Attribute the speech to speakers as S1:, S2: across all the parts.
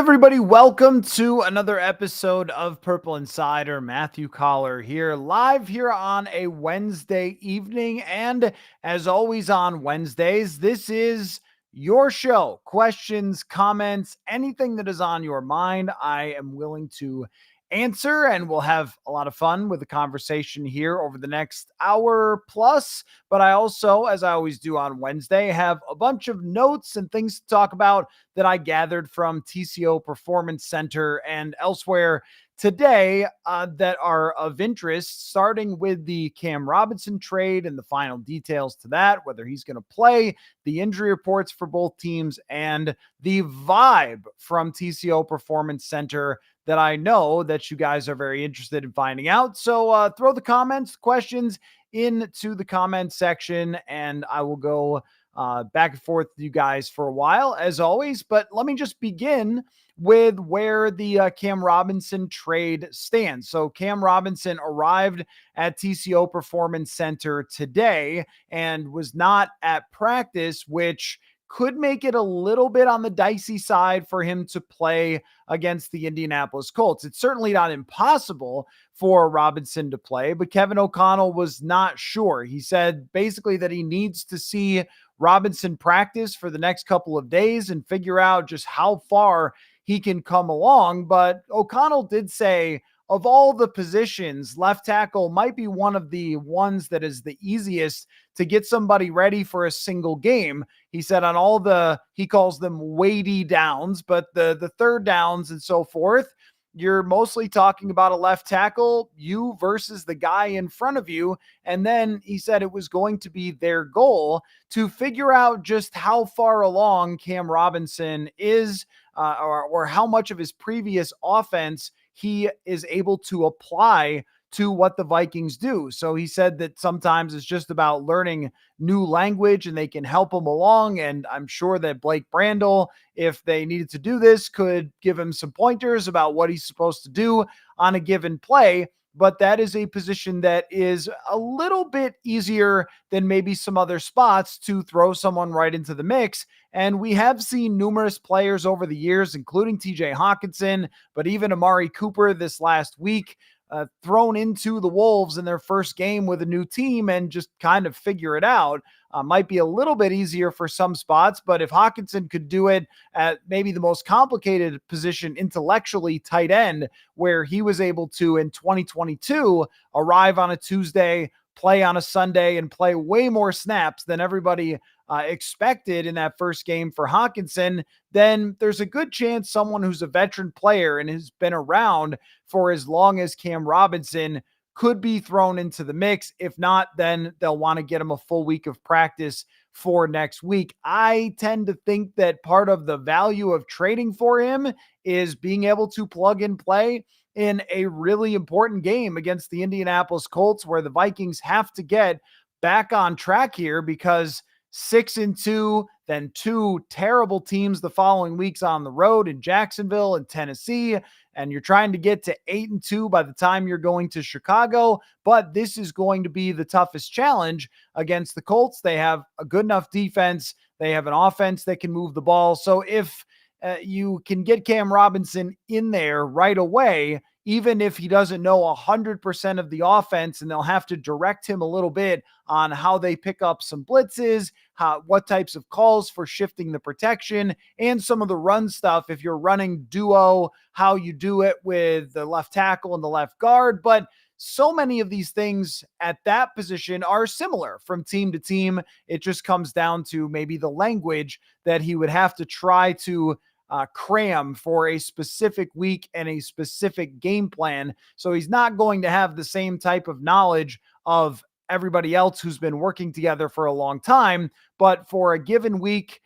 S1: everybody? Welcome to another episode of Purple Insider. Matthew Coller here, live here on a Wednesday evening. And as always on Wednesdays, this is your show. Questions, comments, anything that is on your mind, I am willing to answer, and we'll have a lot of fun with the conversation here over the next hour plus. But I also, as I always do on Wednesday, have a bunch of notes and things to talk about that I gathered from TCO Performance Center and elsewhere today that are of interest, starting with the Cam Robinson trade and the final details to that, whether he's going to play, the injury reports for both teams, and the vibe from TCO Performance Center that I know that you guys are very interested in finding out. So throw the comments, questions into the comment section, and I will go back and forth with you guys for a while, as always. But let me just begin with where the Cam Robinson trade stands. So Cam Robinson arrived at TCO Performance Center today and was not at practice, which could make it a little bit on the dicey side for him to play against the Indianapolis Colts. It's certainly not impossible for Robinson to play, but Kevin O'Connell was not sure. He said basically that he needs to see Robinson practice for the next couple of days and figure out just how far he can come along. But O'Connell did say, of all the positions, left tackle might be one of the ones that is the easiest to get somebody ready for a single game. He said on all he calls them weighty downs, but the third downs and so forth, you're mostly talking about a left tackle, you versus the guy in front of you. And then he said it was going to be their goal to figure out just how far along Cam Robinson is, or how much of his previous offense he is able to apply to what the Vikings do. So he said that sometimes it's just about learning new language and they can help him along. And I'm sure that Blake Brandel, if they needed to do this, could give him some pointers about what he's supposed to do on a given play. But that is a position that is a little bit easier than maybe some other spots to throw someone right into the mix. And we have seen numerous players over the years, including TJ Hockenson, but even Amari Cooper this last week, thrown into the Wolves in their first game with a new team and just kind of figure it out. Might be a little bit easier for some spots, but if Hockenson could do it at maybe the most complicated position intellectually, tight end, where he was able to in 2022 arrive on a Tuesday, play on a Sunday, and play way more snaps than everybody expected in that first game for Hockenson, then there's a good chance someone who's a veteran player and has been around for as long as Cam Robinson could be thrown into the mix. If not, then they'll want to get him a full week of practice for next week. I tend to think that part of the value of trading for him is being able to plug and play in a really important game against the Indianapolis Colts, where the Vikings have to get back on track here because 6-2, then two terrible teams the following weeks on the road in Jacksonville and Tennessee. And you're trying to get to 8-2 by the time you're going to Chicago. But this is going to be the toughest challenge against the Colts. They have a good enough defense. They have an offense that can move the ball. So if you can get Cam Robinson in there right away, even if he doesn't know 100% of the offense, and they'll have to direct him a little bit on how they pick up some blitzes, what types of calls for shifting the protection, and some of the run stuff. If you're running duo, how you do it with the left tackle and the left guard. But so many of these things at that position are similar from team to team. It just comes down to maybe the language that he would have to try to cram for a specific week and a specific game plan. So he's not going to have the same type of knowledge of everybody else who's been working together for a long time. But for a given week,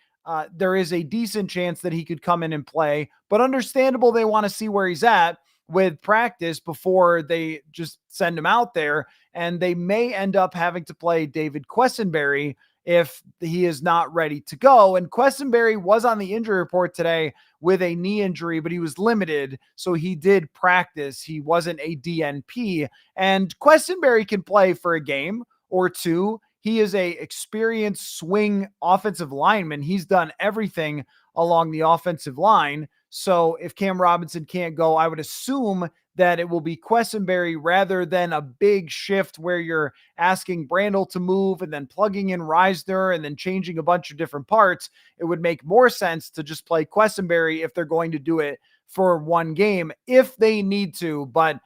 S1: there is a decent chance that he could come in and play. But understandable, they want to see where he's at with practice before they just send him out there. And they may end up having to play David Quessenberry if he is not ready to go. And Quessenberry was on the injury report today with a knee injury, but he was limited, so he did practice. He wasn't a DNP. And Quessenberry can play for a game or two. He is a experienced swing offensive lineman. He's done everything along the offensive line. So if Cam Robinson can't go, I would assume that it will be Quessenberry rather than a big shift where you're asking Brandel to move and then plugging in Risner and then changing a bunch of different parts. It would make more sense to just play Quessenberry if they're going to do it for one game, if they need to. But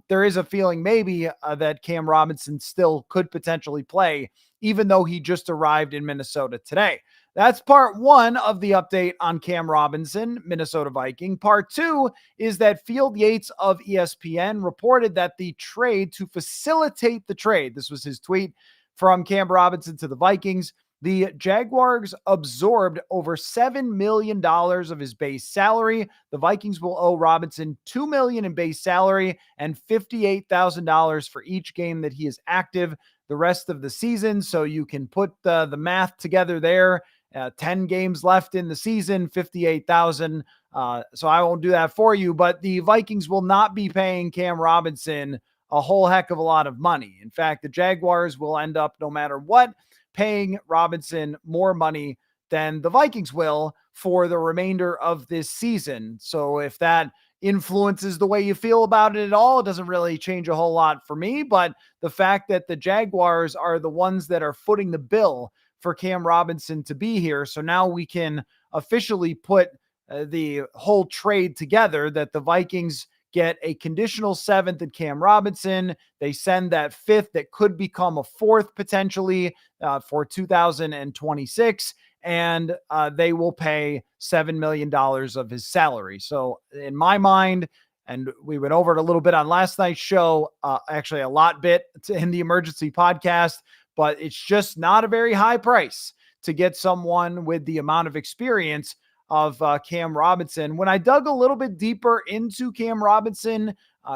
S1: there is a feeling maybe that Cam Robinson still could potentially play, even though he just arrived in Minnesota today. That's part one of the update on Cam Robinson, Minnesota Viking. Part two is that Field Yates of ESPN reported that the trade to facilitate the trade, this was his tweet, from Cam Robinson to the Vikings, the Jaguars absorbed over $7 million of his base salary. The Vikings will owe Robinson $2 million in base salary and $58,000 for each game that he is active the rest of the season. So you can put the math together there. 10 games left in the season, 58,000. So I won't do that for you, but the Vikings will not be paying Cam Robinson a whole heck of a lot of money. In fact, the Jaguars will end up, no matter what, paying Robinson more money than the Vikings will for the remainder of this season. So if that influences the way you feel about it at all, it doesn't really change a whole lot for me. But the fact that the Jaguars are the ones that are footing the bill for Cam Robinson to be here. So now we can officially put the whole trade together, that the Vikings get a conditional seventh in Cam Robinson. They send that fifth that could become a fourth potentially for 2026. And they will pay $7 million of his salary. So in my mind, and we went over it a little bit on last night's show, actually a lot bit in the emergency podcast, but it's just not a very high price to get someone with the amount of experience of Cam Robinson. When I dug a little bit deeper into Cam Robinson,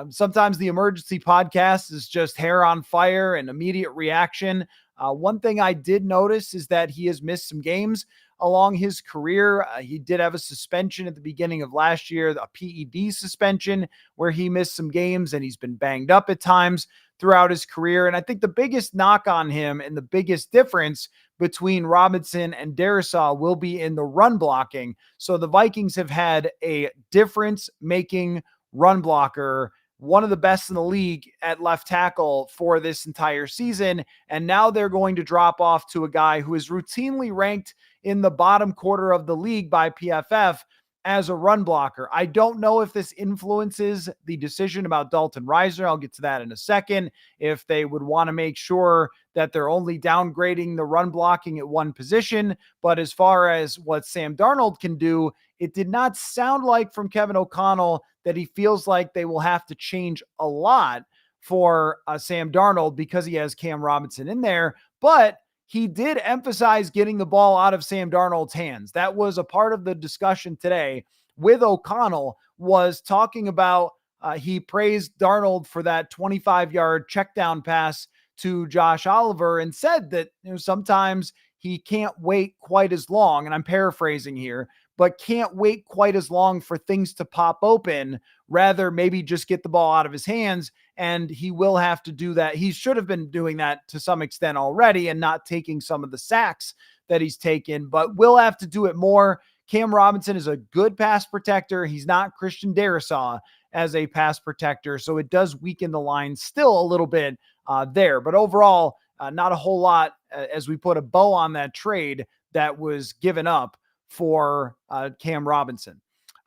S1: sometimes the emergency podcast is just hair on fire and immediate reaction. One thing I did notice is that he has missed some games along his career. He did have a suspension at the beginning of last year, a PED suspension, where he missed some games, and he's been banged up at times throughout his career. And I think the biggest knock on him and the biggest difference between Robinson and Darrisaw will be in the run blocking. So the Vikings have had a difference-making run blocker, one of the best in the league at left tackle for this entire season. And now they're going to drop off to a guy who is routinely ranked in the bottom quarter of the league by PFF as a run blocker. I don't know if this influences the decision about Dalton Risner. I'll get to that in a second. If they would want to make sure that they're only downgrading the run blocking at one position. But as far as what Sam Darnold can do, it did not sound like from Kevin O'Connell that he feels like they will have to change a lot for Sam Darnold because he has Cam Robinson in there. But he did emphasize getting the ball out of Sam Darnold's hands. That was a part of the discussion today with O'Connell, was talking about he praised Darnold for that 25-yard check down pass to Josh Oliver and said that sometimes he can't wait quite as long, and I'm paraphrasing here, but can't wait quite as long for things to pop open, rather maybe just get the ball out of his hands. And he will have to do that. He should have been doing that to some extent already and not taking some of the sacks that he's taken, but will have to do it more. Cam Robinson is a good pass protector. He's not Christian Darrisaw as a pass protector, so it does weaken the line still a little bit there. But overall, not a whole lot as we put a bow on that trade that was given up for Cam Robinson.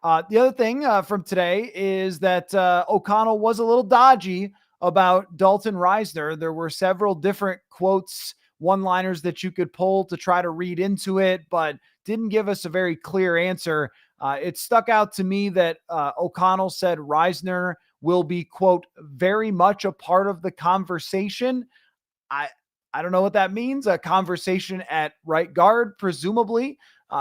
S1: The other thing from today is that O'Connell was a little dodgy about Dalton Risner. There were several different quotes, one-liners that you could pull to try to read into it, but didn't give us a very clear answer. It stuck out to me that O'Connell said Risner will be, quote, very much a part of the conversation. I don't know what that means. A conversation at right guard, presumably.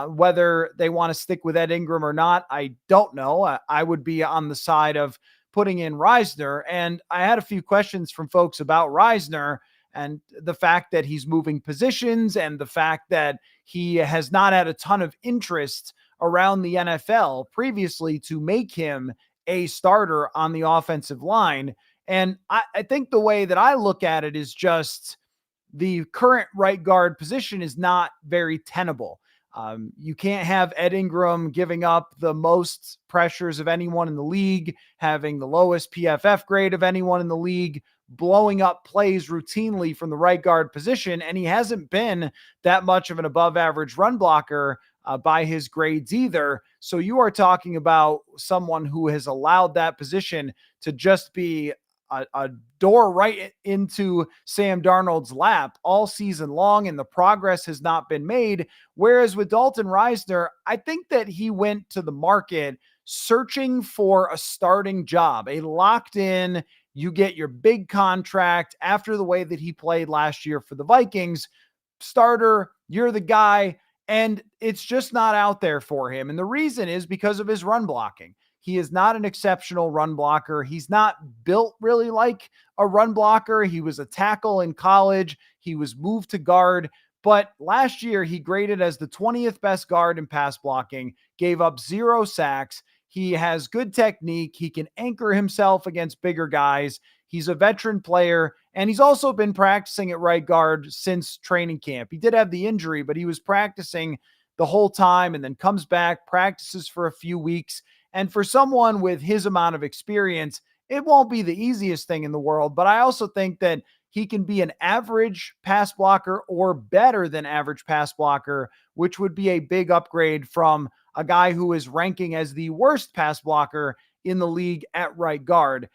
S1: Whether they want to stick with Ed Ingram or not, I don't know. I would be on the side of putting in Risner. And I had a few questions from folks about Risner and the fact that he's moving positions and the fact that he has not had a ton of interest around the NFL previously to make him a starter on the offensive line. And I think the way that I look at it is just the current right guard position is not very tenable. You can't have Ed Ingram giving up the most pressures of anyone in the league, having the lowest PFF grade of anyone in the league, blowing up plays routinely from the right guard position. And he hasn't been that much of an above average run blocker by his grades either. So you are talking about someone who has allowed that position to just be a door right into Sam Darnold's lap all season long, and the progress has not been made. Whereas with Dalton Risner, I think that he went to the market searching for a starting job, a locked in, you get your big contract after the way that he played last year for the Vikings. Starter, you're the guy, and it's just not out there for him. And the reason is because of his run blocking. He is not an exceptional run blocker. He's not built really like a run blocker. He was a tackle in college. He was moved to guard. But last year, he graded as the 20th best guard in pass blocking, gave up 0 sacks. He has good technique. He can anchor himself against bigger guys. He's a veteran player, and he's also been practicing at right guard since training camp. He did have the injury, but he was practicing the whole time and then comes back, practices for a few weeks. And for someone with his amount of experience, it won't be the easiest thing in the world. But I also think that he can be an average pass blocker or better than average pass blocker, which would be a big upgrade from a guy who is ranking as the worst pass blocker in the league at right guard.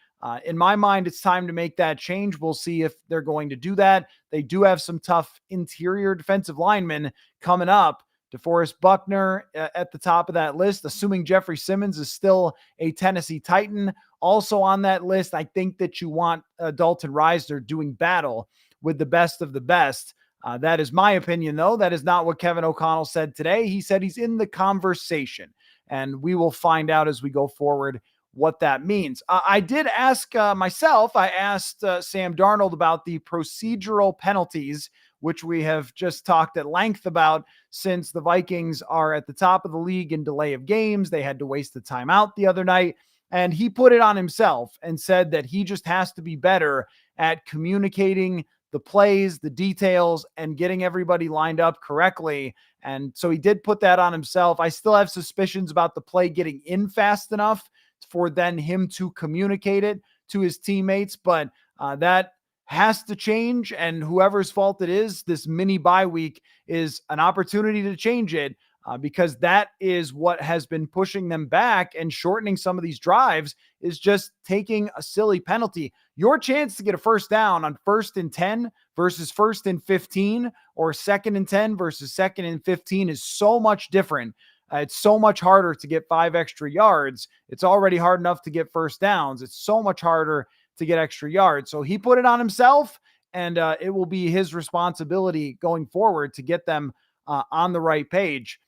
S1: In my mind, it's time to make that change. We'll see if they're going to do that. They do have some tough interior defensive linemen coming up. DeForest Buckner at the top of that list, assuming Jeffrey Simmons is still a Tennessee Titan. Also on that list, I think that you want Dalton Risner doing battle with the best of the best. That is my opinion, though. That is not what Kevin O'Connell said today. He said he's in the conversation, and we will find out as we go forward what that means. I did ask myself, I asked Sam Darnold about the procedural penalties, which we have just talked at length about since the Vikings are at the top of the league in delay of games. They had to waste the timeout the other night, and he put it on himself and said that he just has to be better at communicating the plays, the details, and getting everybody lined up correctly. And so he did put that on himself. I still have suspicions about the play getting in fast enough for then him to communicate it to his teammates, but that has to change, and whoever's fault it is, this mini bye week is an opportunity to change it because that is what has been pushing them back and shortening some of these drives is just taking a silly penalty. Your chance to get a first down on 1st and 10 versus 1st and 15 or 2nd and 10 versus 2nd and 15 is so much different. It's so much harder to get 5 extra yards. It's already hard enough to get first downs. It's so much harder to get extra yards. So he put it on himself, and it will be his responsibility going forward to get them on the right page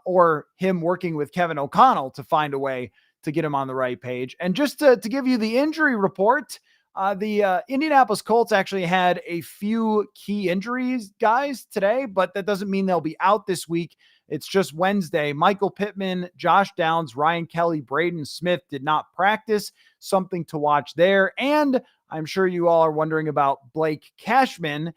S1: or him working with Kevin O'Connell to find a way to get him on the right page. And just to give you the injury report, the Indianapolis Colts actually had a few key injuries, guys, today, but that doesn't mean they'll be out this week. It's just Wednesday. Michael Pittman, Josh Downs, Ryan Kelly, Braden Smith did not practice. Something to watch there. And I'm sure you all are wondering about Blake Cashman.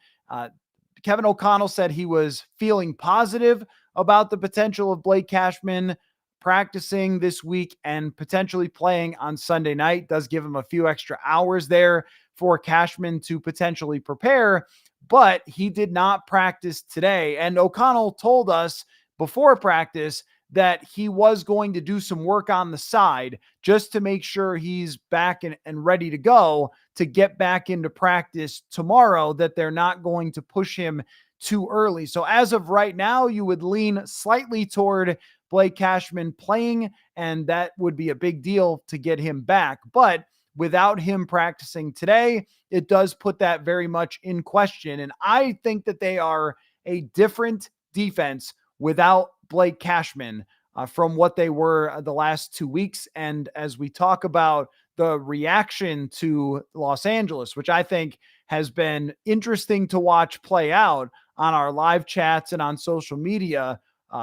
S1: Kevin O'Connell said he was feeling positive about the potential of Blake Cashman practicing this week and potentially playing on Sunday night. Does give him a few extra hours there for Cashman to potentially prepare, but he did not practice today. And O'Connell told us before practice that he was going to do some work on the side just to make sure he's back and ready to go to get back into practice tomorrow, that they're not going to push him too early. So as of right now, you would lean slightly toward Blake Cashman playing, and that would be a big deal to get him back. But without him practicing today, it does put that very much in question. And I think that they are a different defense without Blake Cashman from what they were the last 2 weeks. And as we talk about the reaction to Los Angeles, which I think has been interesting to watch play out on our live chats and on social media,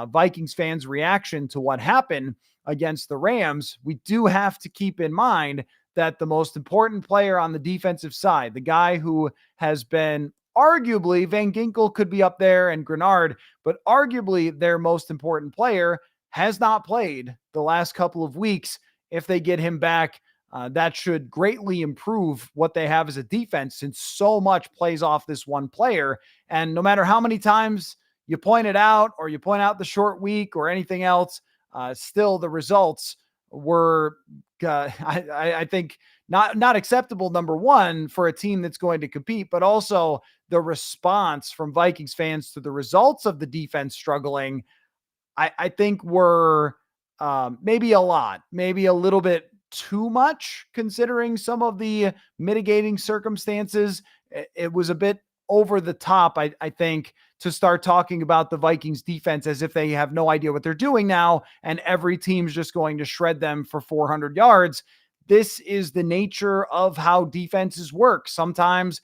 S1: Vikings fans' reaction to what happened against the Rams, we do have to keep in mind that the most important player on the defensive side, the guy who has been arguably Van Ginkel could be up there and Grenard, but arguably their most important player has not played the last couple of weeks. If they get him back, that should greatly improve what they have as a defense, since so much plays off this one player. And no matter how many times you point it out or you point out the short week or anything else, still the results were, I think, not acceptable. Number one, for a team that's going to compete, but also the response from Vikings fans to the results of the defense struggling, I think were maybe a lot, maybe a little bit too much considering some of the mitigating circumstances. It was a bit over the top, I think, to start talking about the Vikings defense as if they have no idea what they're doing now and every team's just going to shred them for 400 yards. This is the nature of how defenses work. Sometimes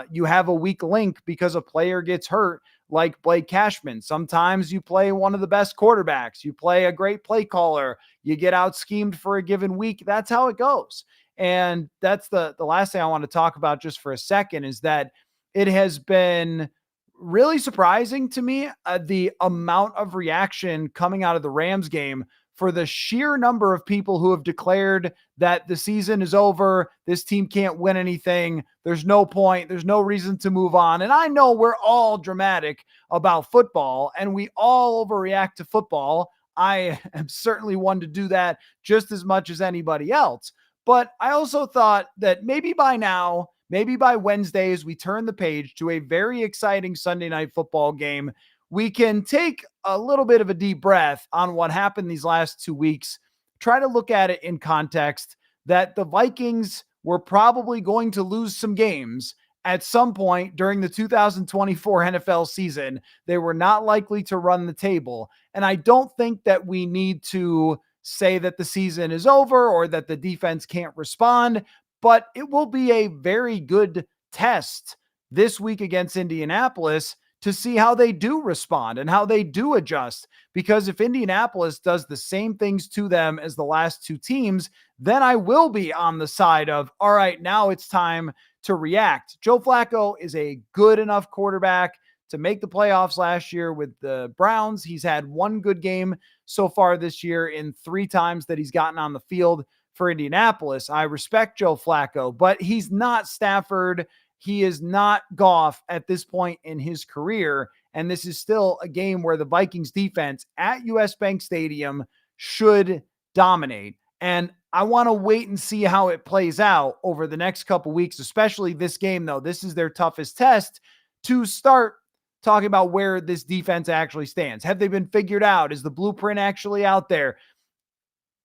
S1: you have a weak link because a player gets hurt, like Blake Cashman. Sometimes you play one of the best quarterbacks. You play a great play caller. You get out schemed for a given week. That's how it goes. And that's the last thing I want to talk about just for a second, is that it has been really surprising to me, the amount of reaction coming out of the Rams game for the sheer number of people who have declared that the season is over. This team can't win anything. There's no point. There's no reason to move on. And I know we're all dramatic about football and we all overreact to football. I am certainly one to do that just as much as anybody else. But I also thought that maybe by now, maybe by Wednesday, as we turn the page to a very exciting Sunday night football game, we can take a little bit of a deep breath on what happened these last 2 weeks, try to look at it in context that the Vikings were probably going to lose some games at some point during the 2024 NFL season. They were not likely to run the table. And I don't think that we need to say that the season is over or that the defense can't respond, but it will be a very good test this week against Indianapolis to see how they do respond and how they do adjust. Because if Indianapolis does the same things to them as the last two teams, then I will be on the side of, all right, now it's time to react. Joe Flacco is a good enough quarterback to make the playoffs last year with the Browns. He's had one good game so far this year in 3 times that he's gotten on the field for Indianapolis. I respect Joe Flacco, but he's not Stafford. He is not Goff at this point in his career. And this is still a game where the Vikings defense at US Bank Stadium should dominate. And I want to wait and see how it plays out over the next couple weeks, especially this game, though. This is their toughest test to start talking about where this defense actually stands. Have they been figured out? Is the blueprint actually out there?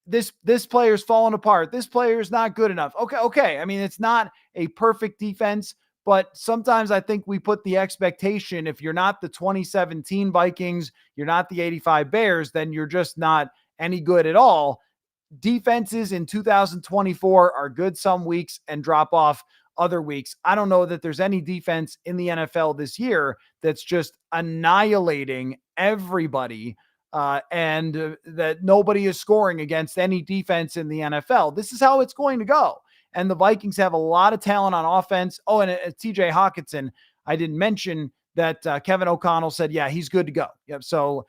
S1: This player's falling apart. This player's not good enough. Okay. I mean, it's not a perfect defense, but sometimes I think we put the expectation, if you're not the 2017 Vikings, you're not the 85 Bears, then you're just not any good at all. Defenses in 2024 are good some weeks and drop off other weeks. I don't know that there's any defense in the NFL this year that's just annihilating everybody, and that nobody is scoring against any defense in the NFL. This is how it's going to go. And the Vikings have a lot of talent on offense. Oh, and TJ Hockenson, I didn't mention that Kevin O'Connell said, yeah, he's good to go. Yep. So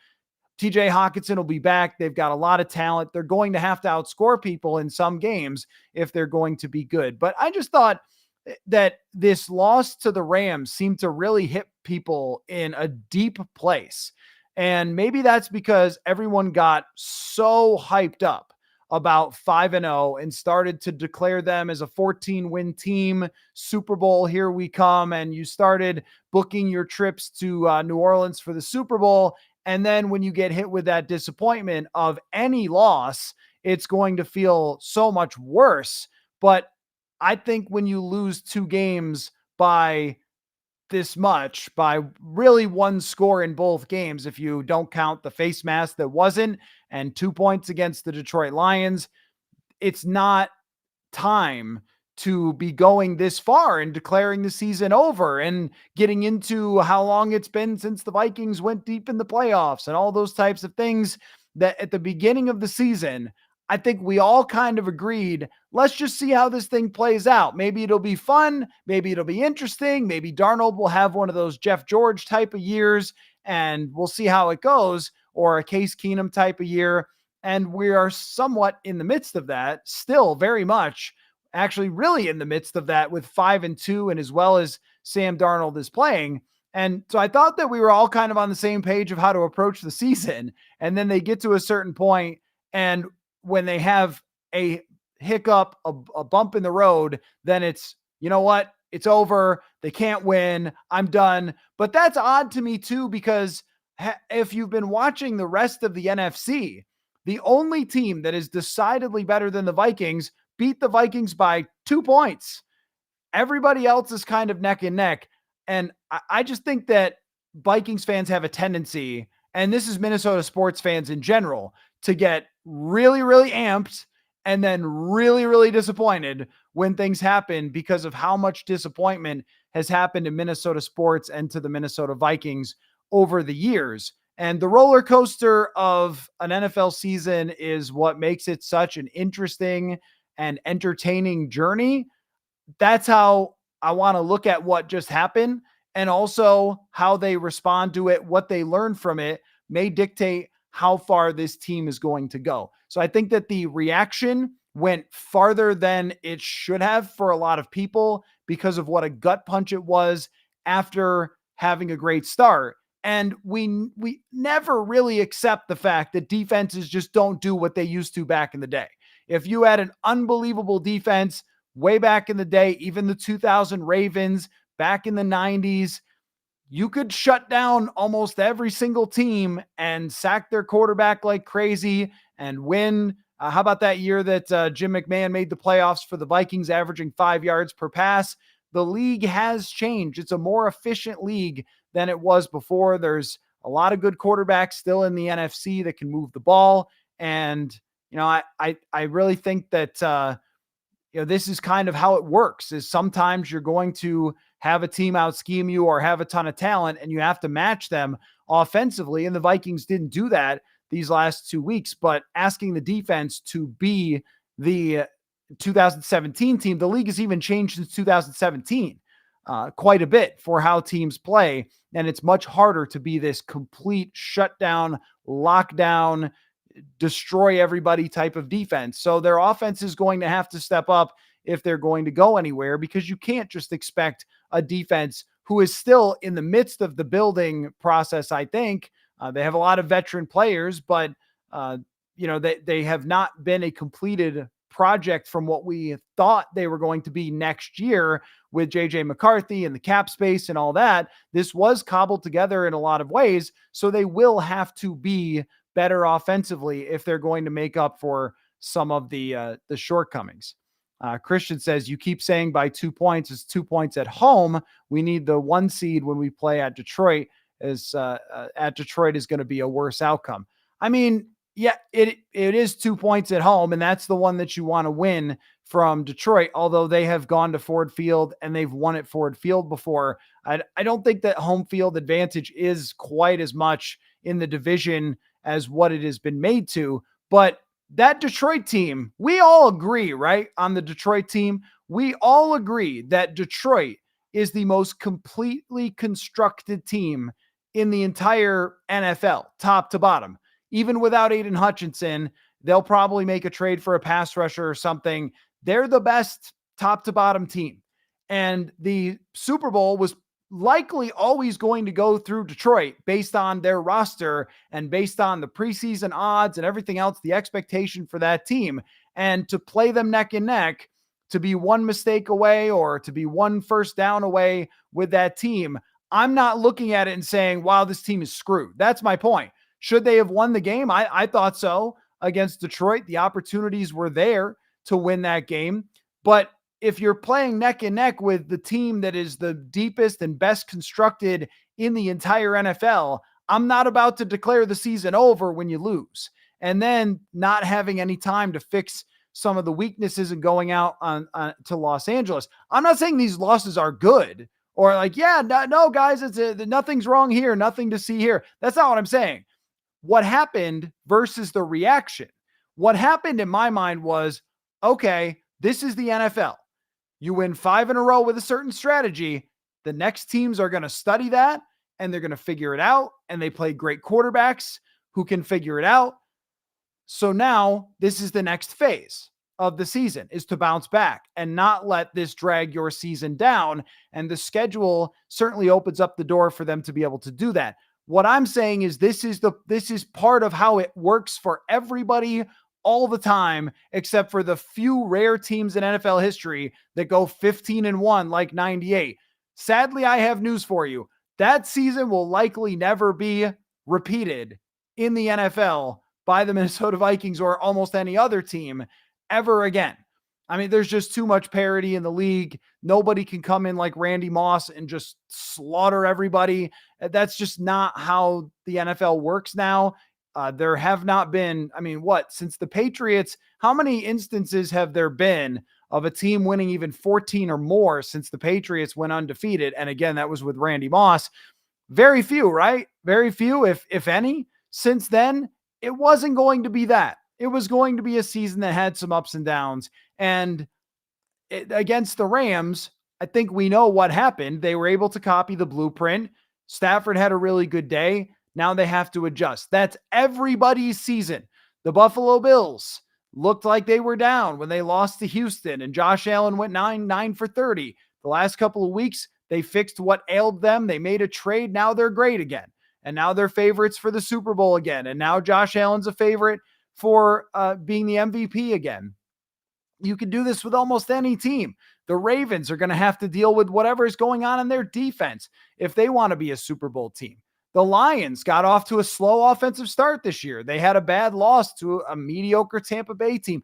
S1: TJ Hockenson will be back. They've got a lot of talent. They're going to have to outscore people in some games if they're going to be good. But I just thought that this loss to the Rams seemed to really hit people in a deep place. And maybe that's because everyone got so hyped up about 5-0 and started to declare them as a 14-win team. Super Bowl, here we come. And you started booking your trips to New Orleans for the Super Bowl. And then when you get hit with that disappointment of any loss, it's going to feel so much worse. But I think when you lose 2 games by this much, by really 1 score in both games, if you don't count the face mask that wasn't, and 2 points against the Detroit Lions, it's not time to be going this far and declaring the season over and getting into how long it's been since the Vikings went deep in the playoffs and all those types of things that at the beginning of the season, I think we all kind of agreed, let's just see how this thing plays out. Maybe it'll be fun. Maybe it'll be interesting. Maybe Darnold will have one of those Jeff George type of years and we'll see how it goes, or a Case Keenum type of year. And we are somewhat in the midst of that, still very much, actually, really in the midst of that with 5-2, and as well as Sam Darnold is playing. And so I thought that we were all kind of on the same page of how to approach the season. And then they get to a certain point, and when they have a hiccup, a bump in the road, then it's, you know what? It's over. They can't win. I'm done. But that's odd to me too, because if you've been watching the rest of the NFC, the only team that is decidedly better than the Vikings beat the Vikings by 2 points. Everybody else is kind of neck and neck. And I just think that Vikings fans have a tendency, and this is Minnesota sports fans in general, to get really, really amped and then really, really disappointed when things happen because of how much disappointment has happened in Minnesota sports and to the Minnesota Vikings over the years. And the roller coaster of an NFL season is what makes it such an interesting and entertaining journey. That's how I want to look at what just happened, and also how they respond to it, what they learn from it may dictate how far this team is going to go. So I think that the reaction went farther than it should have for a lot of people because of what a gut punch it was after having a great start. And we never really accept the fact that defenses just don't do what they used to back in the day. If you had an unbelievable defense way back in the day, even the 2000 Ravens back in the 90s, you could shut down almost every single team and sack their quarterback like crazy and win. How about that year that Jim McMahon made the playoffs for the Vikings, averaging 5 yards per pass? The league has changed. It's a more efficient league than it was before. There's a lot of good quarterbacks still in the NFC that can move the ball. And, I really think that, this is kind of how it works, is sometimes you're going to have a team out scheme you or have a ton of talent and you have to match them offensively. And the Vikings didn't do that these last 2 weeks, but asking the defense to be the 2017 team, the league has even changed since 2017 quite a bit for how teams play. And it's much harder to be this complete shutdown, lockdown, destroy everybody type of defense. So their offense is going to have to step up if they're going to go anywhere, because you can't just expect a defense who is still in the midst of the building process. I think they have a lot of veteran players, but they have not been a completed project from what we thought they were going to be next year with JJ McCarthy and the cap space and all that. This was cobbled together in a lot of ways. So they will have to be better offensively if they're going to make up for some of the shortcomings. Christian says, you keep saying by 2 points. It's 2 points at home. We need the 1 seed when we play at Detroit, as at Detroit is going to be a worse outcome. I mean, yeah, it is 2 points at home, and that's the one that you want to win from Detroit, although they have gone to Ford Field and they've won at Ford Field before. I don't think that home field advantage is quite as much in the division as what it has been made to. But that Detroit team, we all agree, right? On the Detroit team, we all agree that Detroit is the most completely constructed team in the entire NFL, top to bottom. Even without Aiden Hutchinson, they'll probably make a trade for a pass rusher or something. They're the best top to bottom team. And the Super Bowl was likely always going to go through Detroit based on their roster and based on the preseason odds and everything else, the expectation for that team. And to play them neck and neck, to be one mistake away or to be one first down away with that team, I'm not looking at it and saying, wow, this team is screwed. That's my point. Should they have won the game? I thought so against Detroit. The opportunities were there to win that game. But if you're playing neck and neck with the team that is the deepest and best constructed in the entire NFL, I'm not about to declare the season over when you lose. And then not having any time to fix some of the weaknesses and going out to Los Angeles. I'm not saying these losses are good or like, no guys, nothing's wrong here. Nothing to see here. That's not what I'm saying. What happened versus the reaction. What happened in my mind was, okay, this is the NFL. You win 5 in a row with a certain strategy. The next teams are going to study that and they're going to figure it out. And they play great quarterbacks who can figure it out. So now this is the next phase of the season, is to bounce back and not let this drag your season down. And the schedule certainly opens up the door for them to be able to do that. What I'm saying is this is part of how it works for everybody all the time, except for the few rare teams in NFL history that go 15-1 like 98. Sadly, I have news for you. That season will likely never be repeated in the NFL by the Minnesota Vikings or almost any other team ever again. I mean, there's just too much parity in the league. Nobody can come in like Randy Moss and just slaughter everybody. That's just not how the NFL works now. There have not been, since the Patriots, how many instances have there been of a team winning even 14 or more since the Patriots went undefeated? And again, that was with Randy Moss. Very few, right? Very few, if any. Since then, it wasn't going to be that. It was going to be a season that had some ups and downs. And against the Rams, I think we know what happened. They were able to copy the blueprint. Stafford had a really good day. Now they have to adjust. That's everybody's season. The Buffalo Bills looked like they were down when they lost to Houston, and Josh Allen went 9 for 30. The last couple of weeks, they fixed what ailed them. They made a trade. Now they're great again. And now they're favorites for the Super Bowl again. And now Josh Allen's a favorite for being the MVP again. You can do this with almost any team. The Ravens are going to have to deal with whatever is going on in their defense if they want to be a Super Bowl team. The Lions got off to a slow offensive start this year. They had a bad loss to a mediocre Tampa Bay team.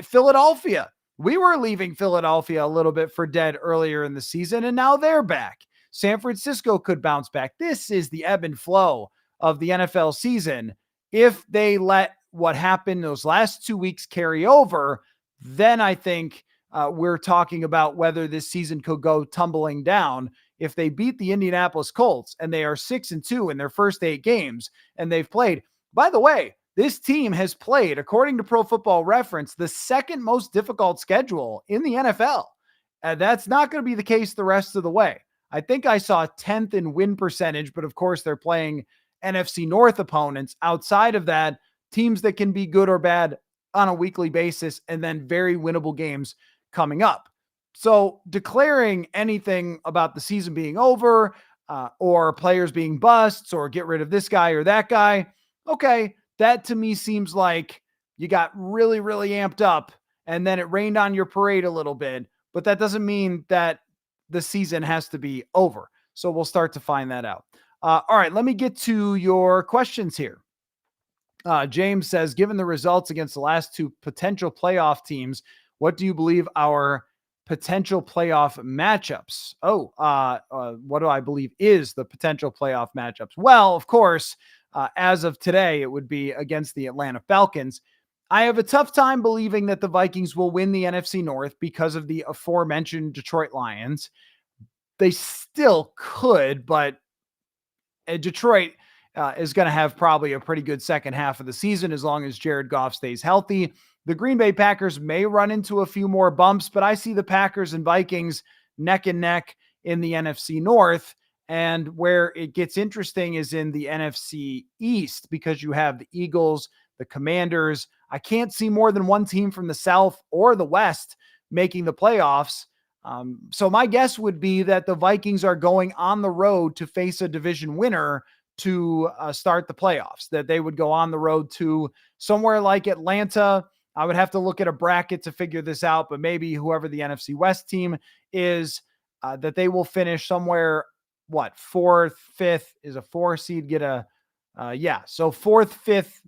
S1: Philadelphia. We were leaving Philadelphia a little bit for dead earlier in the season, and now they're back. San Francisco could bounce back. This is the ebb and flow of the NFL season. If they let what happened those last 2 weeks carry over, then I think we're talking about whether this season could go tumbling down. If they beat the Indianapolis Colts and they are 6-2 in their first 8 games and they've played, by the way, this team has played, according to Pro Football Reference, the second most difficult schedule in the NFL. That's not going to be the case the rest of the way. I think I saw 10th in win percentage, but of course they're playing NFC North opponents. Outside of that, teams that can be good or bad on a weekly basis, and then very winnable games coming up. So declaring anything about the season being over or players being busts or get rid of this guy or that guy, okay, that to me seems like you got really, really amped up and then it rained on your parade a little bit, but that doesn't mean that the season has to be over. So we'll start to find that out. All right, let me get to your questions here. James says, given the results against the last 2 potential playoff teams, what do you believe our potential playoff matchups? What do I believe is the potential playoff matchups? Well, of course, as of today, it would be against the Atlanta Falcons. I have a tough time believing that the Vikings will win the NFC North because of the aforementioned Detroit Lions. They still could, but Detroit is going to have probably a pretty good second half of the season as long as Jared Goff stays healthy. The Green Bay Packers may run into a few more bumps, but I see the Packers and Vikings neck and neck in the NFC North. And where it gets interesting is in the NFC East, because you have the Eagles, the Commanders. I can't see more than one team from the South or the West making the playoffs. So my guess would be that the Vikings are going on the road to face a division winner to start the playoffs, that they would go on the road to somewhere like Atlanta. I would have to look at a bracket to figure this out, but maybe whoever the NFC West team is, that they will finish somewhere, 4th, 5th, is a 4 seed get a, so 4th, 5th,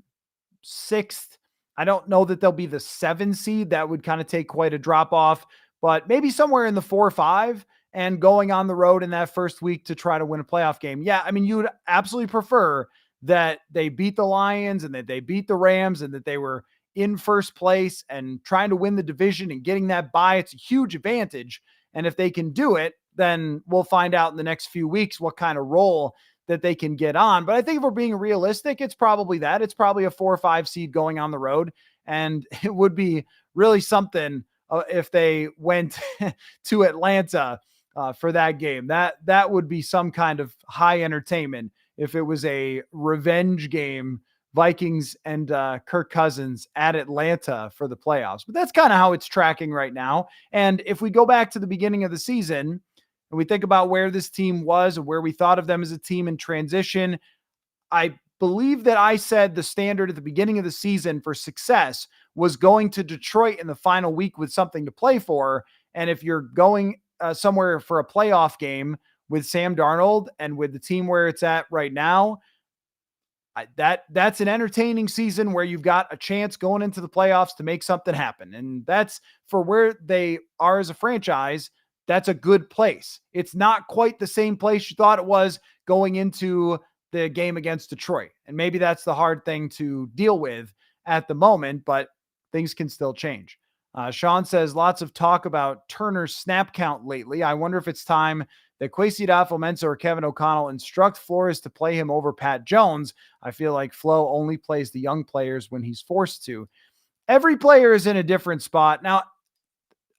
S1: 6th. I don't know that they'll be the 7 seed. That would kind of take quite a drop off, but maybe somewhere in the 4 or 5 and going on the road in that first week to try to win a playoff game. Yeah, I mean, you would absolutely prefer that they beat the Lions and that they beat the Rams and that they were in first place and trying to win the division and getting that bye. It's a huge advantage. And if they can do it, then we'll find out in the next few weeks what kind of role that they can get on. But I think if we're being realistic, it's probably that. It's probably a 4 or 5 seed going on the road. And it would be really something if they went to Atlanta for that game. That would be some kind of high entertainment if it was a revenge game, Vikings and Kirk Cousins at Atlanta for the playoffs. But that's kind of how it's tracking right now. And if we go back to the beginning of the season and we think about where this team was and where we thought of them as a team in transition, I believe that I said the standard at the beginning of the season for success was going to Detroit in the final week with something to play for. And if you're going somewhere for a playoff game with Sam Darnold and with the team where it's at right now, that's an entertaining season where you've got a chance going into the playoffs to make something happen. And that's for where they are as a franchise. That's a good place. It's not quite the same place you thought it was going into the game against Detroit. And maybe that's the hard thing to deal with at the moment, but things can still change. Sean says lots of talk about Turner's snap count lately. I wonder if it's time that Kwesi Adofo-Mensah or Kevin O'Connell instruct Flores to play him over Pat Jones. I feel like Flo only plays the young players when he's forced to. Every player is in a different spot. Now,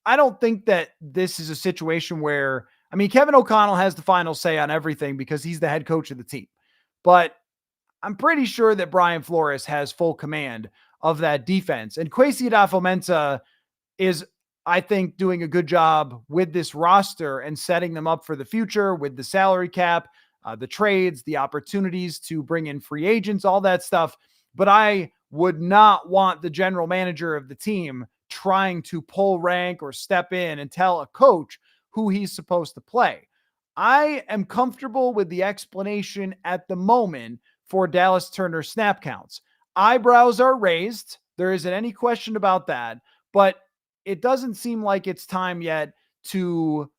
S1: I don't think that this is a situation where, I mean, Kevin O'Connell has the final say on everything because he's the head coach of the team. But I'm pretty sure that Brian Flores has full command of that defense. And Kwesi Adofo-Mensah is, I think, doing a good job with this roster and setting them up for the future with the salary cap, the trades, the opportunities to bring in free agents, all that stuff. But I would not want the general manager of the team trying to pull rank or step in and tell a coach who he's supposed to play. I am comfortable with the explanation at the moment for Dallas Turner snap counts. Eyebrows are raised. There isn't any question about that, but it doesn't seem like it's time yet to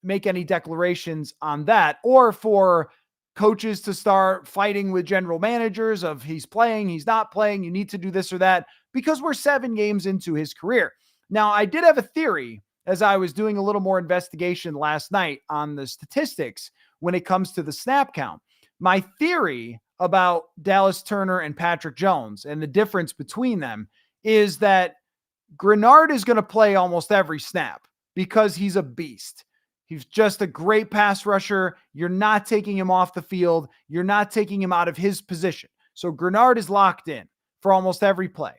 S1: make any declarations on that or for coaches to start fighting with general managers of he's playing, he's not playing, you need to do this or that, because we're 7 games into his career. Now, I did have a theory as I was doing a little more investigation last night on the statistics when it comes to the snap count. My theory about Dallas Turner and Patrick Jones and the difference between them is that Grenard is going to play almost every snap because he's a beast. He's just a great pass rusher. You're not taking him off the field. You're not taking him out of his position. So Grenard is locked in for almost every play.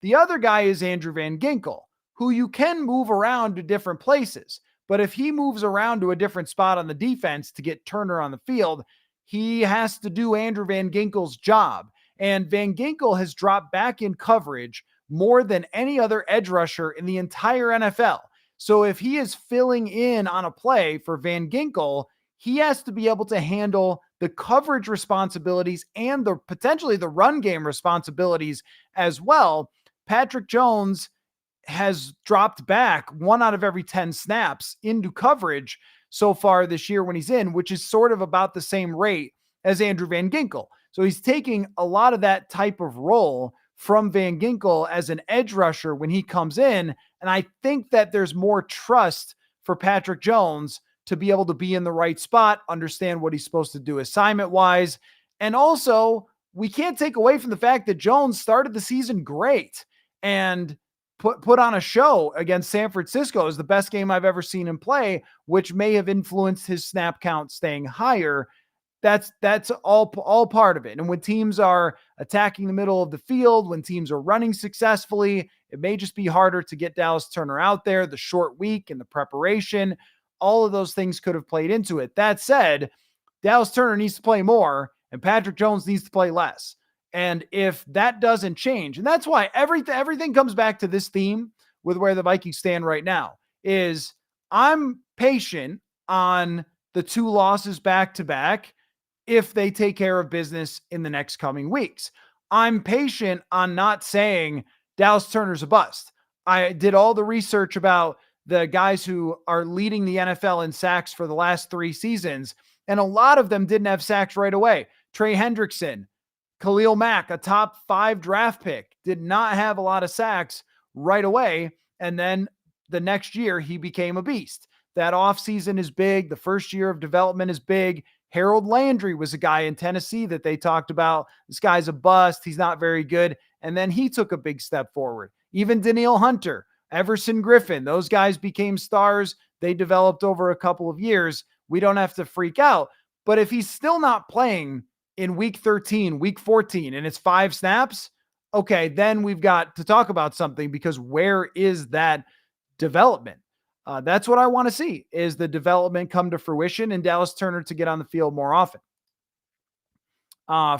S1: The other guy is Andrew Van Ginkel, who you can move around to different places. But if he moves around to a different spot on the defense to get Turner on the field, he has to do Andrew Van Ginkel's job. And Van Ginkel has dropped back in coverage more than any other edge rusher in the entire NFL. So if he is filling in on a play for Van Ginkel, he has to be able to handle the coverage responsibilities and the potentially the run game responsibilities as well. Patrick Jones has dropped back 1 out of every 10 snaps into coverage so far this year when he's in, which is sort of about the same rate as Andrew Van Ginkel. So he's taking a lot of that type of role from Van Ginkel as an edge rusher when he comes in. And I think that there's more trust for Patrick Jones to be able to be in the right spot, understand what he's supposed to do assignment-wise. And also, we can't take away from the fact that Jones started the season great and put on a show against San Francisco. Is the best game I've ever seen him play, which may have influenced his snap count staying higher. That's all part of it. And when teams are attacking the middle of the field, when teams are running successfully, it may just be harder to get Dallas Turner out there, the short week and the preparation. All of those things could have played into it. That said, Dallas Turner needs to play more and Patrick Jones needs to play less. And if that doesn't change, and that's why everything comes back to this theme with where the Vikings stand right now, is I'm patient on the 2 losses back to back if they take care of business in the next coming weeks. I'm patient on not saying Dallas Turner's a bust. I did all the research about the guys who are leading the NFL in sacks for the last 3 seasons, and a lot of them didn't have sacks right away. Trey Hendrickson, Khalil Mack, a top 5 draft pick, did not have a lot of sacks right away. And then the next year, he became a beast. That offseason is big. The first year of development is big. Harold Landry was a guy in Tennessee that they talked about. This guy's a bust. He's not very good. And then he took a big step forward. Even Danielle Hunter, Everson Griffin, those guys became stars. They developed over a couple of years. We don't have to freak out. But if he's still not playing in week 13, week 14, and it's 5 snaps, okay, then we've got to talk about something, because where is that development? That's what I want to see, is the development come to fruition and Dallas Turner to get on the field more often.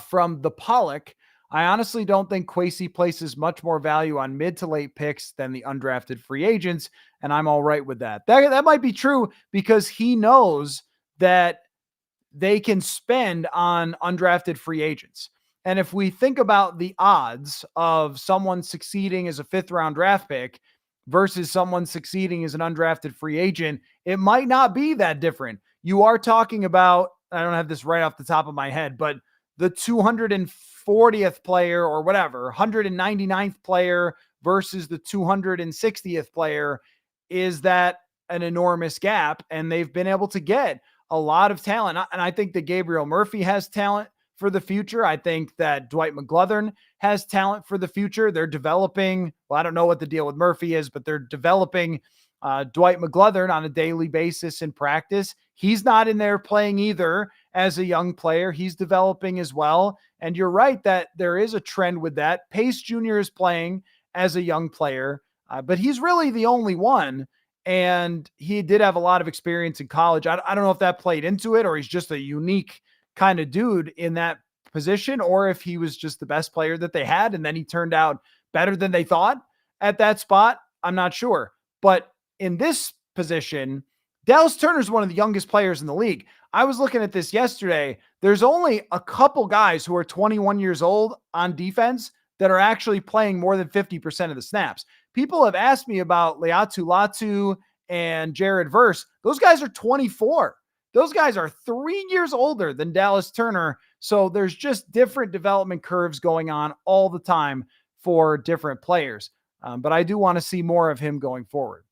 S1: From the Pollock, I honestly don't think Kwesi places much more value on mid to late picks than the undrafted free agents, and I'm all right with that. That might be true because he knows that they can spend on undrafted free agents. And if we think about the odds of someone succeeding as a 5th round draft pick versus someone succeeding as an undrafted free agent, it might not be that different. You are talking about, I don't have this right off the top of my head, but the 240th player or whatever, 199th player versus the 260th player, is that an enormous gap. And they've been able to get a lot of talent. And I think that Gabriel Murphy has talent for the future. I think that Dwight McGlothern has talent for the future. They're developing, well, I don't know what the deal with Murphy is, but they're developing Dwight McGlothern on a daily basis in practice. He's not in there playing either as a young player. He's developing as well. And you're right that there is a trend with that. Pace Jr. is playing as a young player, but he's really the only one. And he did have a lot of experience in college. I don't know if that played into it, or he's just a unique kind of dude in that position, or if he was just the best player that they had and then he turned out better than they thought at that spot. I'm not sure. But in this position, Dallas Turner is one of the youngest players in the league. I was looking at this yesterday. There's only a couple guys who are 21 years old on defense that are actually playing more than 50% of the snaps. People have asked me about Leatu Latu and Jared Verse. Those guys are 24. Those guys are 3 years older than Dallas Turner. So there's just different development curves going on all the time for different players. But I do want to see more of him going forward.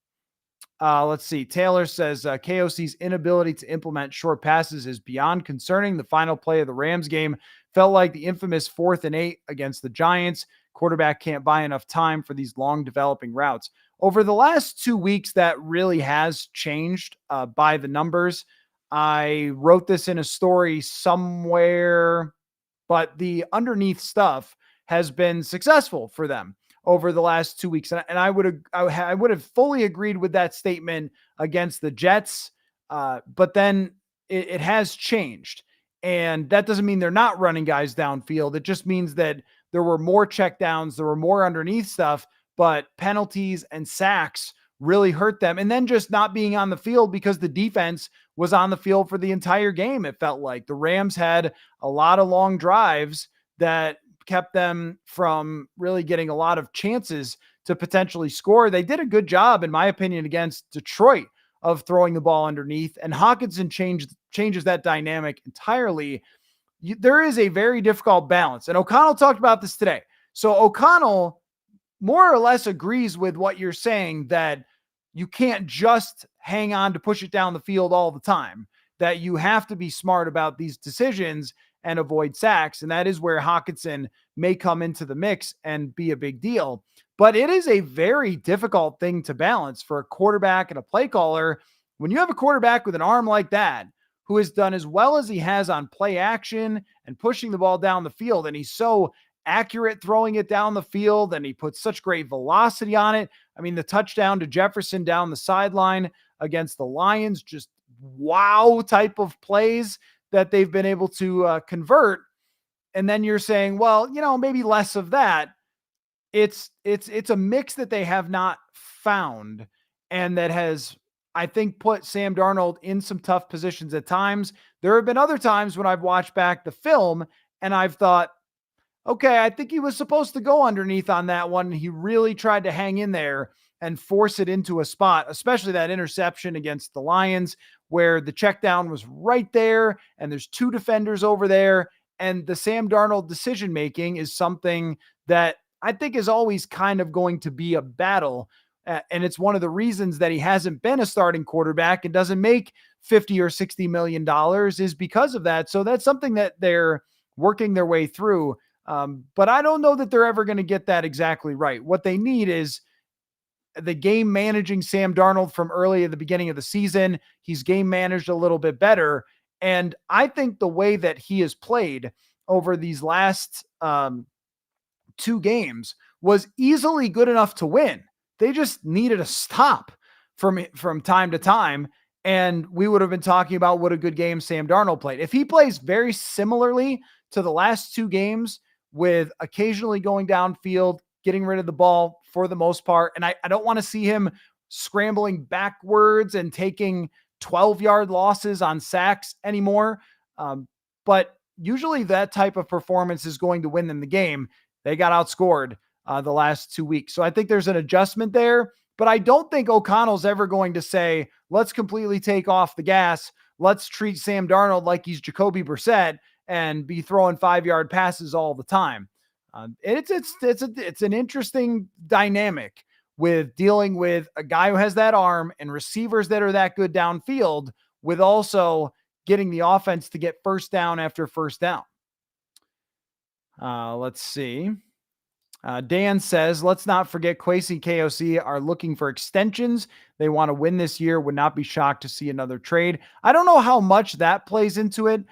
S1: Let's see. Taylor says KOC's inability to implement short passes is beyond concerning. The final play of the Rams game felt like the infamous 4th and 8 against the Giants. Quarterback can't buy enough time for these long developing routes. Over the last 2 weeks, that really has changed by the numbers. I wrote this in a story somewhere, but the underneath stuff has been successful for them over the last 2 weeks. And I would have fully agreed with that statement against the Jets. But then it has changed. And that doesn't mean they're not running guys downfield. It just means that there were more checkdowns, there were more underneath stuff, but penalties and sacks really hurt them. And then just not being on the field because the defense was on the field for the entire game. It felt like the Rams had a lot of long drives that kept them from really getting a lot of chances to potentially score. They did a good job, in my opinion, against Detroit of throwing the ball underneath, and Hockenson changes that dynamic entirely. There is a very difficult balance, and O'Connell talked about this today. So O'Connell more or less agrees with what you're saying, that you can't just hang on to push it down the field all the time, that you have to be smart about these decisions and avoid sacks. And that is where Hockenson may come into the mix and be a big deal. But it is a very difficult thing to balance for a quarterback and a play caller. When you have a quarterback with an arm like that, who has done as well as he has on play action and pushing the ball down the field, and he's so accurate throwing it down the field, and he puts such great velocity on it. I mean, the touchdown to Jefferson down the sideline against the Lions, just wow type of plays that they've been able to convert. And then you're saying, well, maybe less of that. It's a mix that they have not found, and that has, I think, put Sam Darnold in some tough positions at times. There have been other times when I've watched back the film and I've thought, okay, I think he was supposed to go underneath on that one. He really tried to hang in there and force it into a spot, especially that interception against the Lions, where the check down was right there and there's 2 defenders over there. And the Sam Darnold decision-making is something that I think is always kind of going to be a battle And it's one of the reasons that he hasn't been a starting quarterback and doesn't make 50 or $60 million is because of that. So that's something that they're working their way through. But I don't know that they're ever going to get that exactly right. What they need is the game managing Sam Darnold from early at the beginning of the season. He's game managed a little bit better. And I think the way that he has played over these last 2 games was easily good enough to win. They just needed a stop from time to time. And we would have been talking about what a good game Sam Darnold played. If he plays very similarly to the last 2 games with occasionally going downfield, getting rid of the ball for the most part, and I don't want to see him scrambling backwards and taking 12-yard losses on sacks anymore. But usually that type of performance is going to win them the game. They got outscored the last 2 weeks. So I think there's an adjustment there, but I don't think O'Connell's ever going to say, let's completely take off the gas. Let's treat Sam Darnold like he's Jacoby Brissett and be throwing 5-yard passes all the time. It's an interesting dynamic with dealing with a guy who has that arm and receivers that are that good downfield, with also getting the offense to get first down after first down. Let's see. Dan says, let's not forget Kwesi and KOC are looking for extensions. They want to win this year. Would not be shocked to see another trade. I don't know how much that plays into it.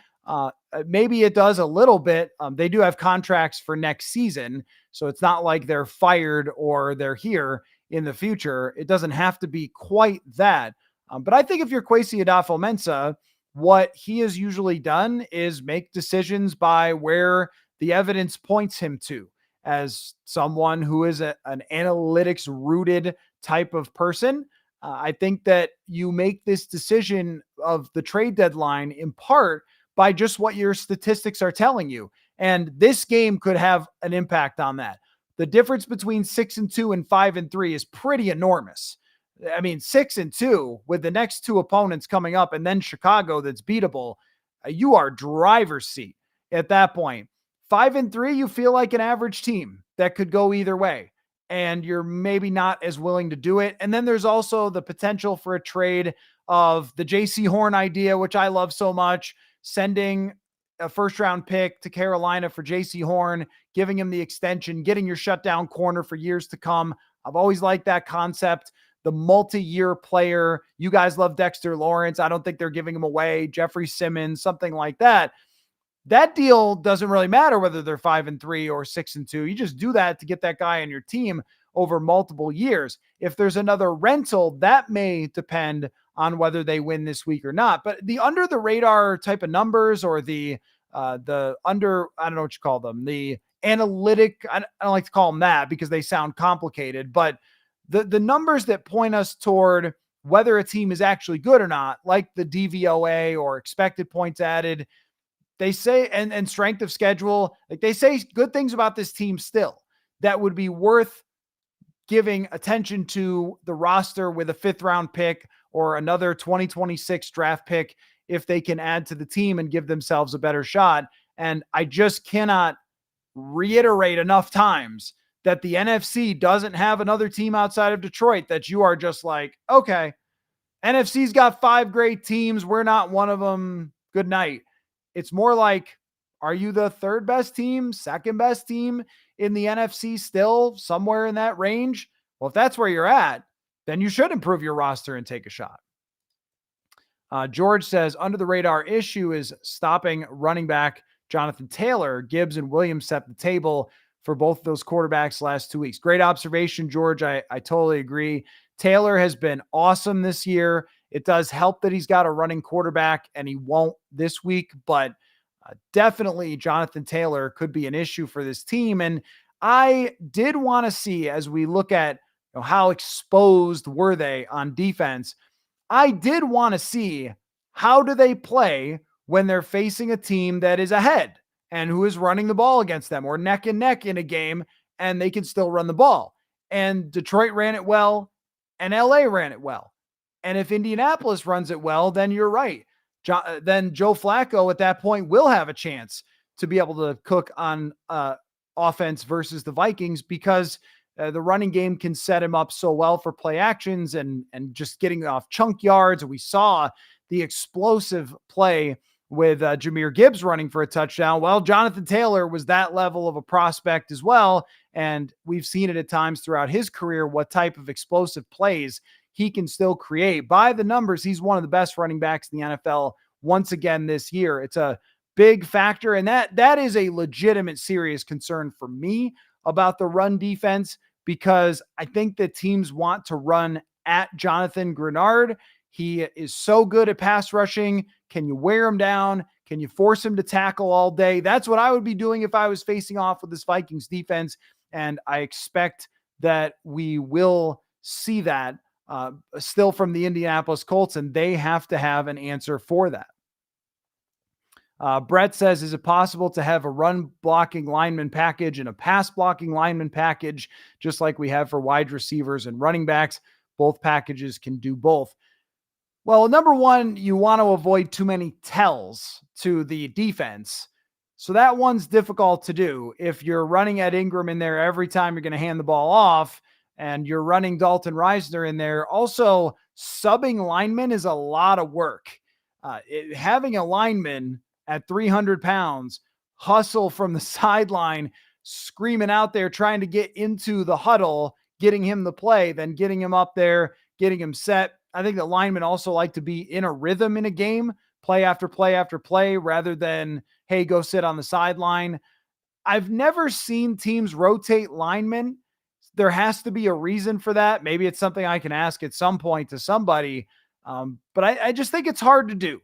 S1: Maybe it does a little bit. They do have contracts for next season, so it's not like they're fired or they're here in the future. It doesn't have to be quite that. But I think if you're Kwesi Adofo-Mensah, what he has usually done is make decisions by where the evidence points him to, as someone who is an analytics rooted type of person. I think that you make this decision of the trade deadline in part by just what your statistics are telling you. And this game could have an impact on that. The difference between 6-2 and 5-3 is pretty enormous. I mean, 6-2 with the next 2 opponents coming up and then Chicago that's beatable, you are driver's seat at that point. 5-3, you feel like an average team that could go either way, and you're maybe not as willing to do it. And then there's also the potential for a trade of the JC Horn idea, which I love so much, sending a first-round pick to Carolina for JC Horn, giving him the extension, getting your shutdown corner for years to come. I've always liked that concept. The multi-year player. You guys love Dexter Lawrence. I don't think they're giving him away. Jeffrey Simmons, something like that. That deal doesn't really matter whether they're 5-3 or 6-2. You just do that to get that guy on your team over multiple years. If there's another rental, that may depend on whether they win this week or not. But the under the radar type of numbers, or the under, I don't know what you call them, the analytic, I don't like to call them that because they sound complicated, but the numbers that point us toward whether a team is actually good or not, like the DVOA or expected points added, they say, and strength of schedule, like they say good things about this team still that would be worth giving attention to the roster with a 5th round pick or another 2026 draft pick if they can add to the team and give themselves a better shot. And I just cannot reiterate enough times that the NFC doesn't have another team outside of Detroit that you are just like, okay, NFC's got 5 great teams. We're not one of them. Good night. It's more like, are you the 3rd best team, 2nd best team in the NFC still, somewhere in that range? Well, if that's where you're at, then you should improve your roster and take a shot. George says, under the radar issue is stopping running back Jonathan Taylor. Gibbs and Williams set the table for both of those quarterbacks last 2 weeks. Great observation, George. I totally agree. Taylor has been awesome this year. It does help that he's got a running quarterback and he won't this week, but definitely Jonathan Taylor could be an issue for this team. And I did want to see, as we look at how exposed were they on defense, I did want to see how do they play when they're facing a team that is ahead and who is running the ball against them, or neck and neck in a game, and they can still run the ball. And Detroit ran it well, and LA ran it well. And if Indianapolis runs it well, then you're right. Then Joe Flacco at that point will have a chance to be able to cook on offense versus the Vikings, because the running game can set him up so well for play actions and just getting off chunk yards. We saw the explosive play with Jahmyr Gibbs running for a touchdown. Well, Jonathan Taylor was that level of a prospect as well. And we've seen it at times throughout his career, what type of explosive plays he can still create. By the numbers, he's one of the best running backs in the NFL once again this year. It's a big factor. And that is a legitimate, serious concern for me about the run defense, because I think that teams want to run at Jonathan Grenard. He is so good at pass rushing. Can you wear him down? Can you force him to tackle all day? That's what I would be doing if I was facing off with this Vikings defense. And I expect that we will see that still from the Indianapolis Colts, and they have to have an answer for that. Brett says, is it possible to have a run blocking lineman package and a pass blocking lineman package, just like we have for wide receivers and running backs? Both packages can do both. Well, number one, you want to avoid too many tells to the defense. So that one's difficult to do. If you're running Ed Ingram in there every time you're going to hand the ball off, and you're running Dalton Risner in there, also subbing linemen is a lot of work. Having a lineman at 300 pounds hustle from the sideline, screaming out there, trying to get into the huddle, getting him the play, then getting him up there, getting him set. I think the linemen also like to be in a rhythm in a game, play after play after play, rather than, hey, go sit on the sideline. I've never seen teams rotate linemen. There has to be a reason for that. Maybe it's something I can ask at some point to somebody. But I just think it's hard to do.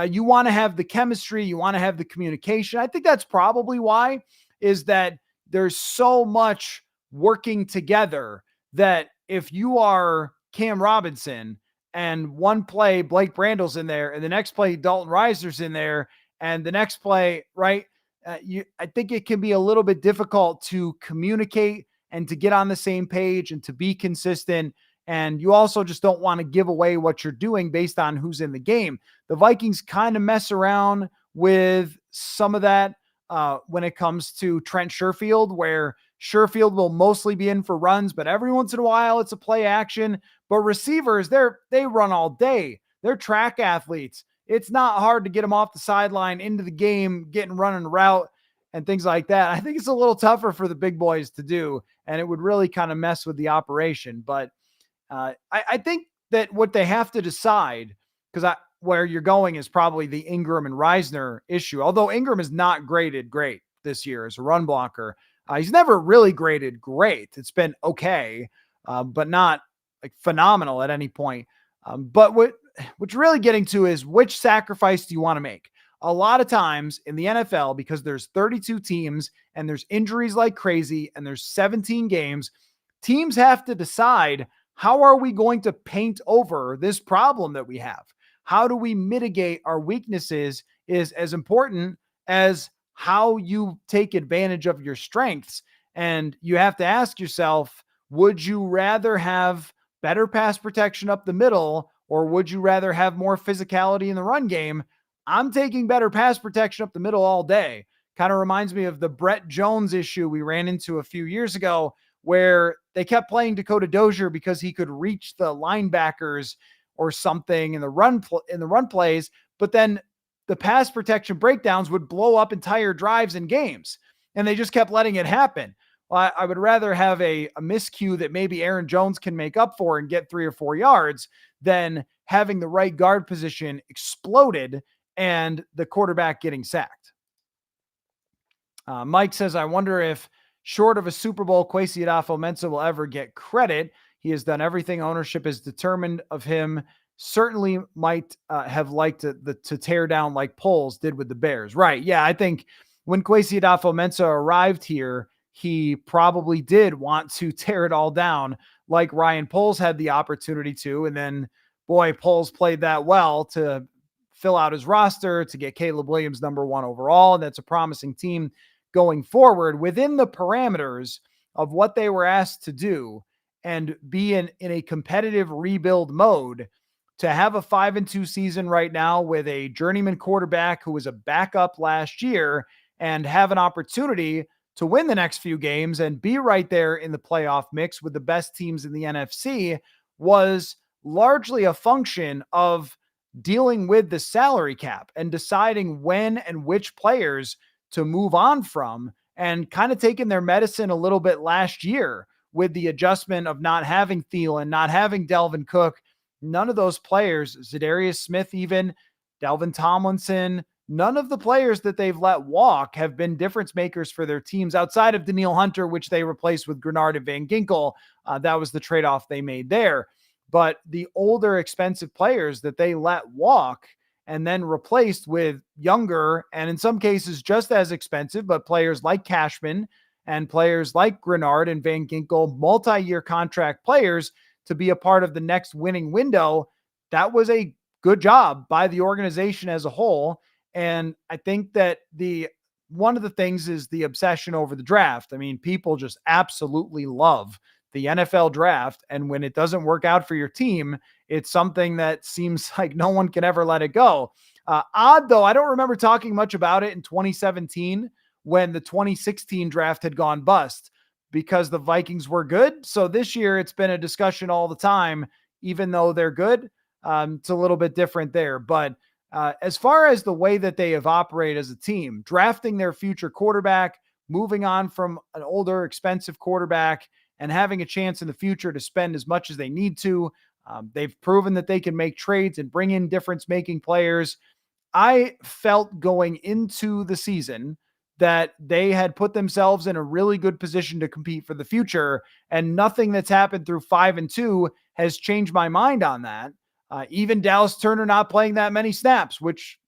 S1: You want to have the chemistry. You want to have the communication. I think that's probably why, is that there's so much working together that if you are Cam Robinson and one play Blake Brandel's in there and the next play Dalton Risner's in there and the next play, right? I think it can be a little bit difficult to communicate and to get on the same page and to be consistent. And you also just don't want to give away what you're doing based on who's in the game. The Vikings kind of mess around with some of that when it comes to Trent Sherfield, where Sherfield will mostly be in for runs, but every once in a while it's a play action. But receivers, they run all day. They're track athletes. It's not hard to get them off the sideline into the game, getting running route and things like that. I think it's a little tougher for the big boys to do, and it would really kind of mess with the operation. But I think that what they have to decide, because where you're going is probably the Ingram and Risner issue. Although Ingram is not graded great this year as a run blocker. He's never really graded great. It's been okay, but not like phenomenal at any point. But what you're really getting to is, which sacrifice do you want to make? A lot of times in the NFL, because there's 32 teams and there's injuries like crazy and there's 17 games, teams have to decide, how are we going to paint over this problem that we have? How do we mitigate our weaknesses is as important as how you take advantage of your strengths. And you have to ask yourself, would you rather have better pass protection up the middle, or would you rather have more physicality in the run game? I'm taking better pass protection up the middle all day. Kind of reminds me of the Brett Jones issue we ran into a few years ago, where they kept playing Dakota Dozier because he could reach the linebackers or something in the run plays, but then the pass protection breakdowns would blow up entire drives and games, and they just kept letting it happen. Well, I would rather have a miscue that maybe Aaron Jones can make up for and get 3 or 4 yards than having the right guard position exploded and the quarterback getting sacked. Mike says, I wonder if, short of a Super Bowl, Kwesi Adofo-Mensah will ever get credit. He has done everything ownership is determined of him. Certainly might have liked to tear down like Poles did with the Bears. Right. Yeah, I think when Kwesi Adofo-Mensah arrived here, he probably did want to tear it all down like Ryan Poles had the opportunity to. And then, boy, Poles played that well to fill out his roster, to get Caleb Williams number 1 overall. And that's a promising team going forward within the parameters of what they were asked to do and be in a competitive rebuild mode. To have a 5-2 season right now with a journeyman quarterback who was a backup last year and have an opportunity to win the next few games and be right there in the playoff mix with the best teams in the NFC was largely a function of dealing with the salary cap and deciding when and which players to move on from, and kind of taking their medicine a little bit last year with the adjustment of not having Thielen, not having Delvin Cook. None of those players, Zadarius Smith, even Delvin Tomlinson, none of the players that they've let walk have been difference makers for their teams outside of Danielle Hunter, which they replaced with Grenard and Van Ginkel. That was the trade-off they made there. But the older, expensive players that they let walk and then replaced with younger and in some cases just as expensive, but players like Cashman and players like Grenard and Van Ginkel, multi-year contract players to be a part of the next winning window, that was a good job by the organization as a whole. And I think that one of the things is the obsession over the draft. I mean, people just absolutely love the NFL draft. And when it doesn't work out for your team, it's something that seems like no one can ever let it go. Odd though, I don't remember talking much about it in 2017 when the 2016 draft had gone bust because the Vikings were good. So this year it's been a discussion all the time, even though they're good. It's a little bit different there. But as far as the way that they have operated as a team, drafting their future quarterback, moving on from an older, expensive quarterback, and having a chance in the future to spend as much as they need to. They've proven that they can make trades and bring in difference-making players. I felt going into the season that they had put themselves in a really good position to compete for the future, and nothing that's happened through 5-2 has changed my mind on that. Even Dallas Turner not playing that many snaps, which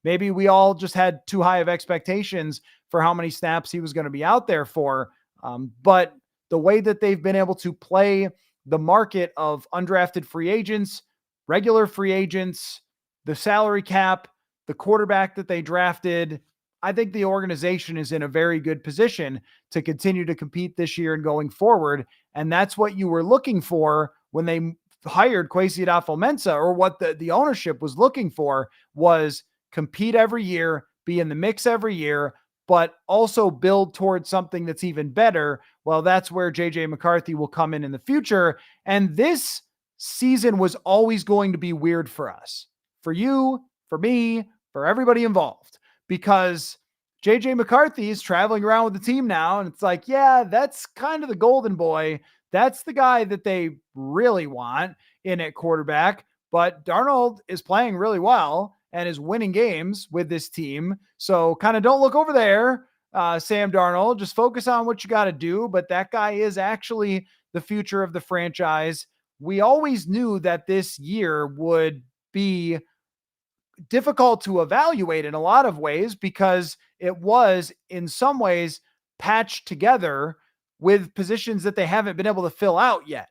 S1: maybe we all just had too high of expectations for how many snaps he was going to be out there for. But the way that they've been able to play the market of undrafted free agents, regular free agents, the salary cap, the quarterback that they drafted, I think the organization is in a very good position to continue to compete this year and going forward. And that's what you were looking for when they hired Kwesi Adofo-Mensah, or what the ownership was looking for was compete every year, be in the mix every year, but also build towards something that's even better. Well, that's where JJ McCarthy will come in the future. And this season was always going to be weird for us, for you, for me, for everybody involved, because JJ McCarthy is traveling around with the team now. And it's like, yeah, that's kind of the golden boy. That's the guy that they really want in at quarterback. But Darnold is playing really well and is winning games with this team. So kind of don't look over there, Sam Darnold. Just focus on what you got to do. But that guy is actually the future of the franchise. We always knew that this year would be difficult to evaluate in a lot of ways because it was in some ways patched together with positions that they haven't been able to fill out yet.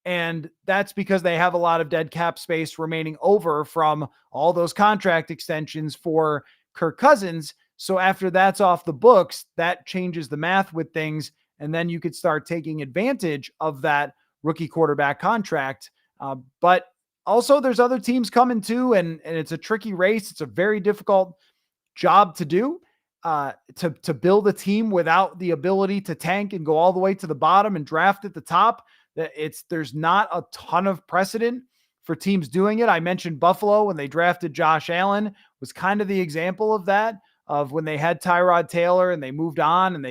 S1: And that's because they have a lot of dead cap space remaining over from all those contract extensions for Kirk Cousins. So after that's off the books, that changes the math with things. And then you could start taking advantage of that rookie quarterback contract. But also there's other teams coming too. And it's a tricky race. It's a very difficult job to do. To build a team without the ability to tank and go all the way to the bottom and draft at the top. There's not a ton of precedent for teams doing it. I mentioned Buffalo when they drafted Josh Allen was kind of the example of that, of when they had Tyrod Taylor and they moved on and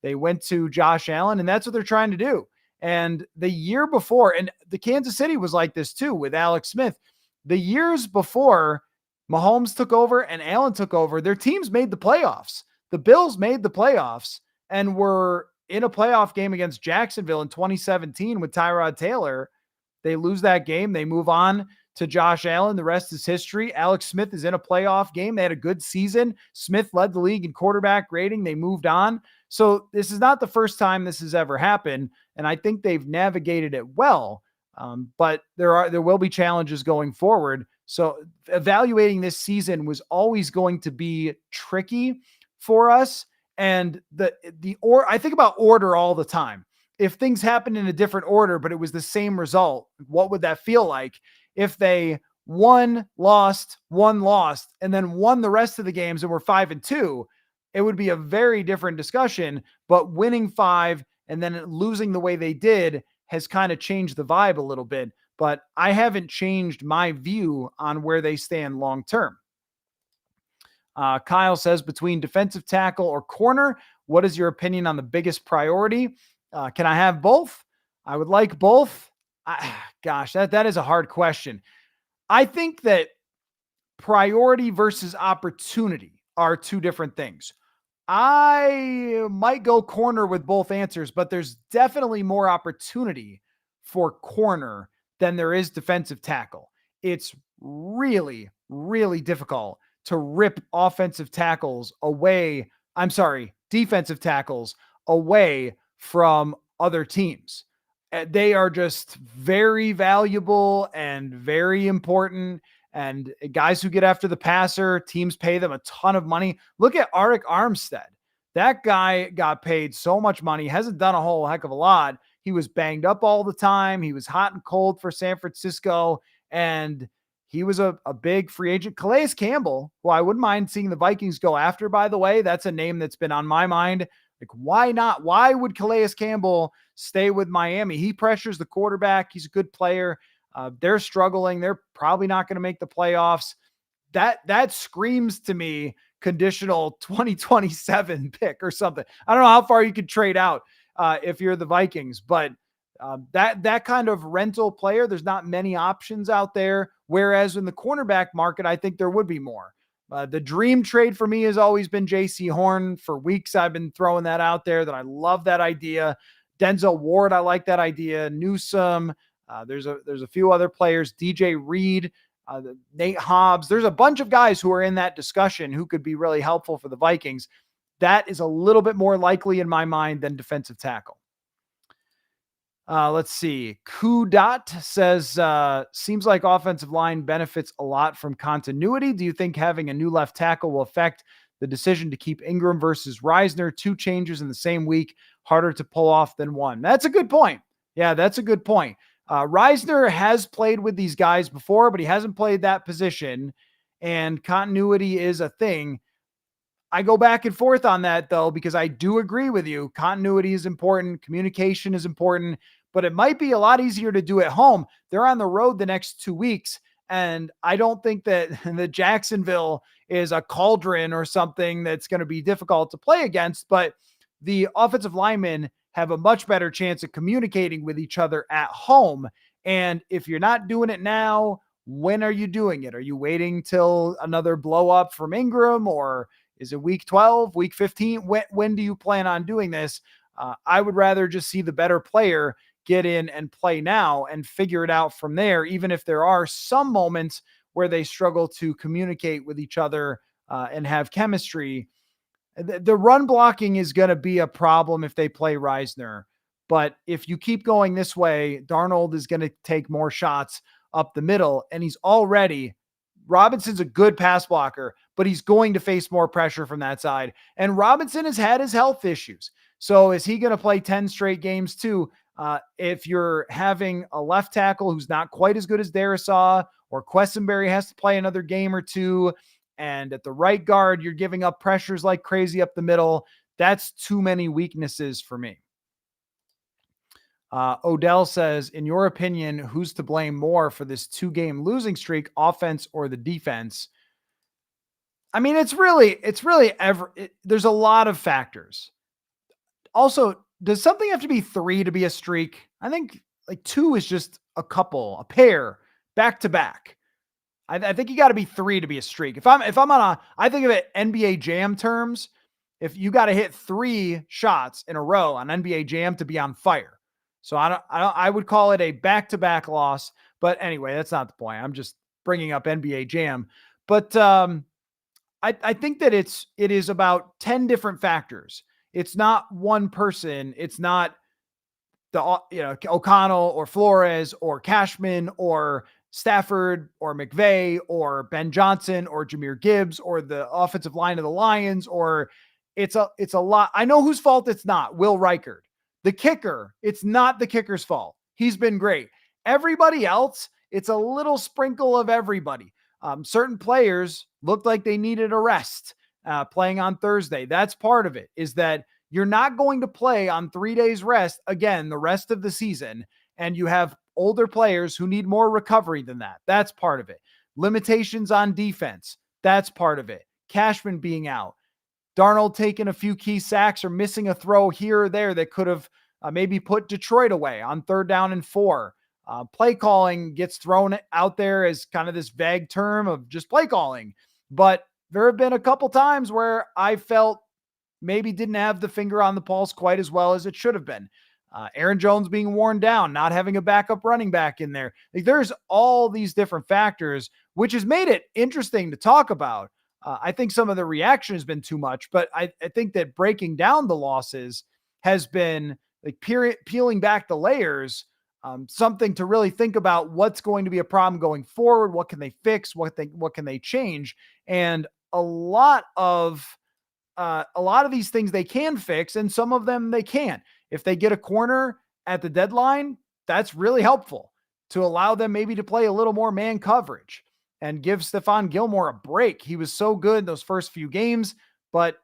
S1: they went to Josh Allen, and that's what they're trying to do. And the year before, and the Kansas City was like this too with Alex Smith. The years before Mahomes took over and Allen took over, their teams made the playoffs. The Bills made the playoffs and were in a playoff game against Jacksonville in 2017 with Tyrod Taylor. They lose that game. They move on to Josh Allen. The rest is history. Alex Smith is in a playoff game. They had a good season. Smith led the league in quarterback rating. They moved on. So this is not the first time this has ever happened. And I think they've navigated it well. But there will be challenges going forward. So evaluating this season was always going to be tricky for us. And I think about order all the time. If things happened in a different order, but it was the same result, what would that feel like? If they won, lost, and then won the rest of the games and were 5-2, it would be a very different discussion. But winning 5 and then losing the way they did has kind of changed the vibe a little bit. But I haven't changed my view on where they stand long term. Kyle says, between defensive tackle or corner, what is your opinion on the biggest priority? Can I have both? I would like both. Gosh, that is a hard question. I think that priority versus opportunity are two different things. I might go corner with both answers, but there's definitely more opportunity for corner than there is defensive tackle. It's really, really difficult to rip offensive tackles away. I'm sorry, defensive tackles away from other teams. They are just very valuable and very important. And guys who get after the passer, teams pay them a ton of money. Look at Arik Armstead. That guy got paid so much money, hasn't done a whole heck of a lot. He was banged up all the time. He was hot and cold for San Francisco. And he was a big free agent. Calais Campbell, who I wouldn't mind seeing the Vikings go after, by the way. That's a name that's been on my mind. Like, why not? Why would Calais Campbell stay with Miami? He pressures the quarterback. He's a good player. They're struggling. They're probably not going to make the playoffs. That screams to me conditional 2027 pick or something. I don't know how far you could trade out if you're the Vikings, but that kind of rental player, there's not many options out there. Whereas in the cornerback market, I think there would be more. The dream trade for me has always been J.C. Horn. For weeks, I've been throwing that out there, that I love that idea. Denzel Ward, I like that idea. Newsome. There's a few other players. DJ Reed, Nate Hobbs. There's a bunch of guys who are in that discussion who could be really helpful for the Vikings. That is a little bit more likely in my mind than defensive tackle. Let's see. Kudot says, seems like offensive line benefits a lot from continuity. Do you think having a new left tackle will affect the decision to keep Ingram versus Risner? 2 changes in the same week, harder to pull off than one. That's a good point. Yeah, that's a good point. Risner has played with these guys before, but he hasn't played that position, and continuity is a thing. I go back and forth on that, though, because I do agree with you. Continuity is important. Communication is important, but it might be a lot easier to do at home. They're on the road the next 2 weeks, and I don't think that the Jacksonville is a cauldron or something that's going to be difficult to play against, but the offensive linemen have a much better chance of communicating with each other at home. And if you're not doing it now, when are you doing it? Are you waiting till another blow up from Ingram, or is it week 12, week 15? When do you plan on doing this? I would rather just see the better player get in and play now and figure it out from there, even if there are some moments where they struggle to communicate with each other and have chemistry. The run blocking is going to be a problem if they play Risner. But if you keep going this way, Darnold is going to take more shots up the middle. And Robinson's a good pass blocker, but he's going to face more pressure from that side. And Robinson has had his health issues. So is he going to play 10 straight games too? If you're having a left tackle who's not quite as good as Darisaw, or Quessenberry has to play another game or two, and at the right guard, you're giving up pressures like crazy up the middle, that's too many weaknesses for me. Odell says, in your opinion, who's to blame more for this 2-game losing streak, offense or the defense? I mean, there's a lot of factors. Also, does something have to be 3 to be a streak? I think like 2 is just a pair, back to back. I think you got to be 3 to be a streak. If I'm I think of it NBA Jam terms, if you got to hit 3 shots in a row on NBA Jam to be on fire. So I would call it a back-to-back loss, but anyway, that's not the point. I'm just bringing up NBA Jam. But I think that it is about 10 different factors. It's not one person. It's not O'Connell or Flores or Cashman or Stafford or McVay or Ben Johnson or Jahmyr Gibbs or the offensive line of the Lions, or it's a lot. I know whose fault it's not. Will Reichard. The kicker, it's not the kicker's fault. He's been great. Everybody else, it's a little sprinkle of everybody. Certain players looked like they needed a rest. playing on Thursday. That's part of it, is that you're not going to play on 3 days rest again the rest of the season, and you have older players who need more recovery than that. That's part of it. Limitations on defense. That's part of it. Cashman being out. Darnold taking a few key sacks or missing a throw here or there that could have maybe put Detroit away on 3rd down and 4. Play calling gets thrown out there as kind of this vague term of just play calling. But there have been a couple times where I felt maybe didn't have the finger on the pulse quite as well as it should have been. Aaron Jones being worn down, not having a backup running back in there. Like, there's all these different factors, which has made it interesting to talk about. I think some of the reaction has been too much, but I think that breaking down the losses has been like peeling back the layers, something to really think about what's going to be a problem going forward. What can they fix? What can they change? And a lot of these things they can fix, and some of them they can't. If they get a corner at the deadline, that's really helpful to allow them maybe to play a little more man coverage and give Stephon Gilmore a break. He was so good in those first few games, but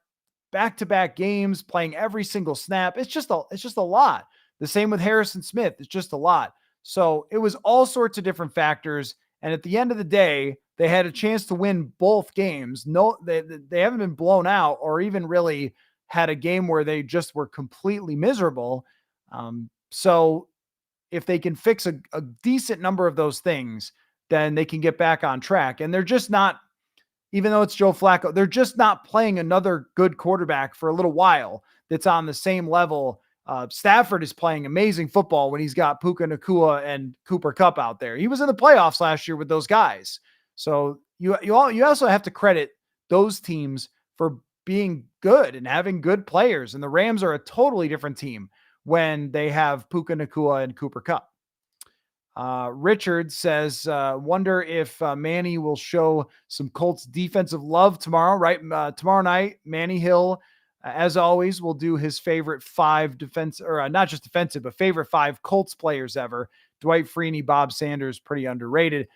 S1: back-to-back games, playing every single snap, it's just a lot. The same with Harrison Smith. It's just a lot. So it was all sorts of different factors. And at the end of the day, they had a chance to win both games. No, they haven't been blown out or even really had a game where they just were completely miserable. So if they can fix a decent number of those things, then they can get back on track. And they're just not, even though it's Joe Flacco, they're just not playing another good quarterback for a little while that's on the same level. Stafford is playing amazing football when he's got Puka Nacua and Cooper Kupp out there. He was in the playoffs last year with those guys. So you also have to credit those teams for being good and having good players. And the Rams are a totally different team when they have Puka Nacua and Cooper Kupp. Richard says, wonder if Manny will show some Colts defensive love tomorrow, right? Tomorrow night, Manny Hill, as always, will do his favorite 5 defense, or not just defensive, but favorite 5 Colts players ever. Dwight Freeney, Bob Sanders, pretty underrated.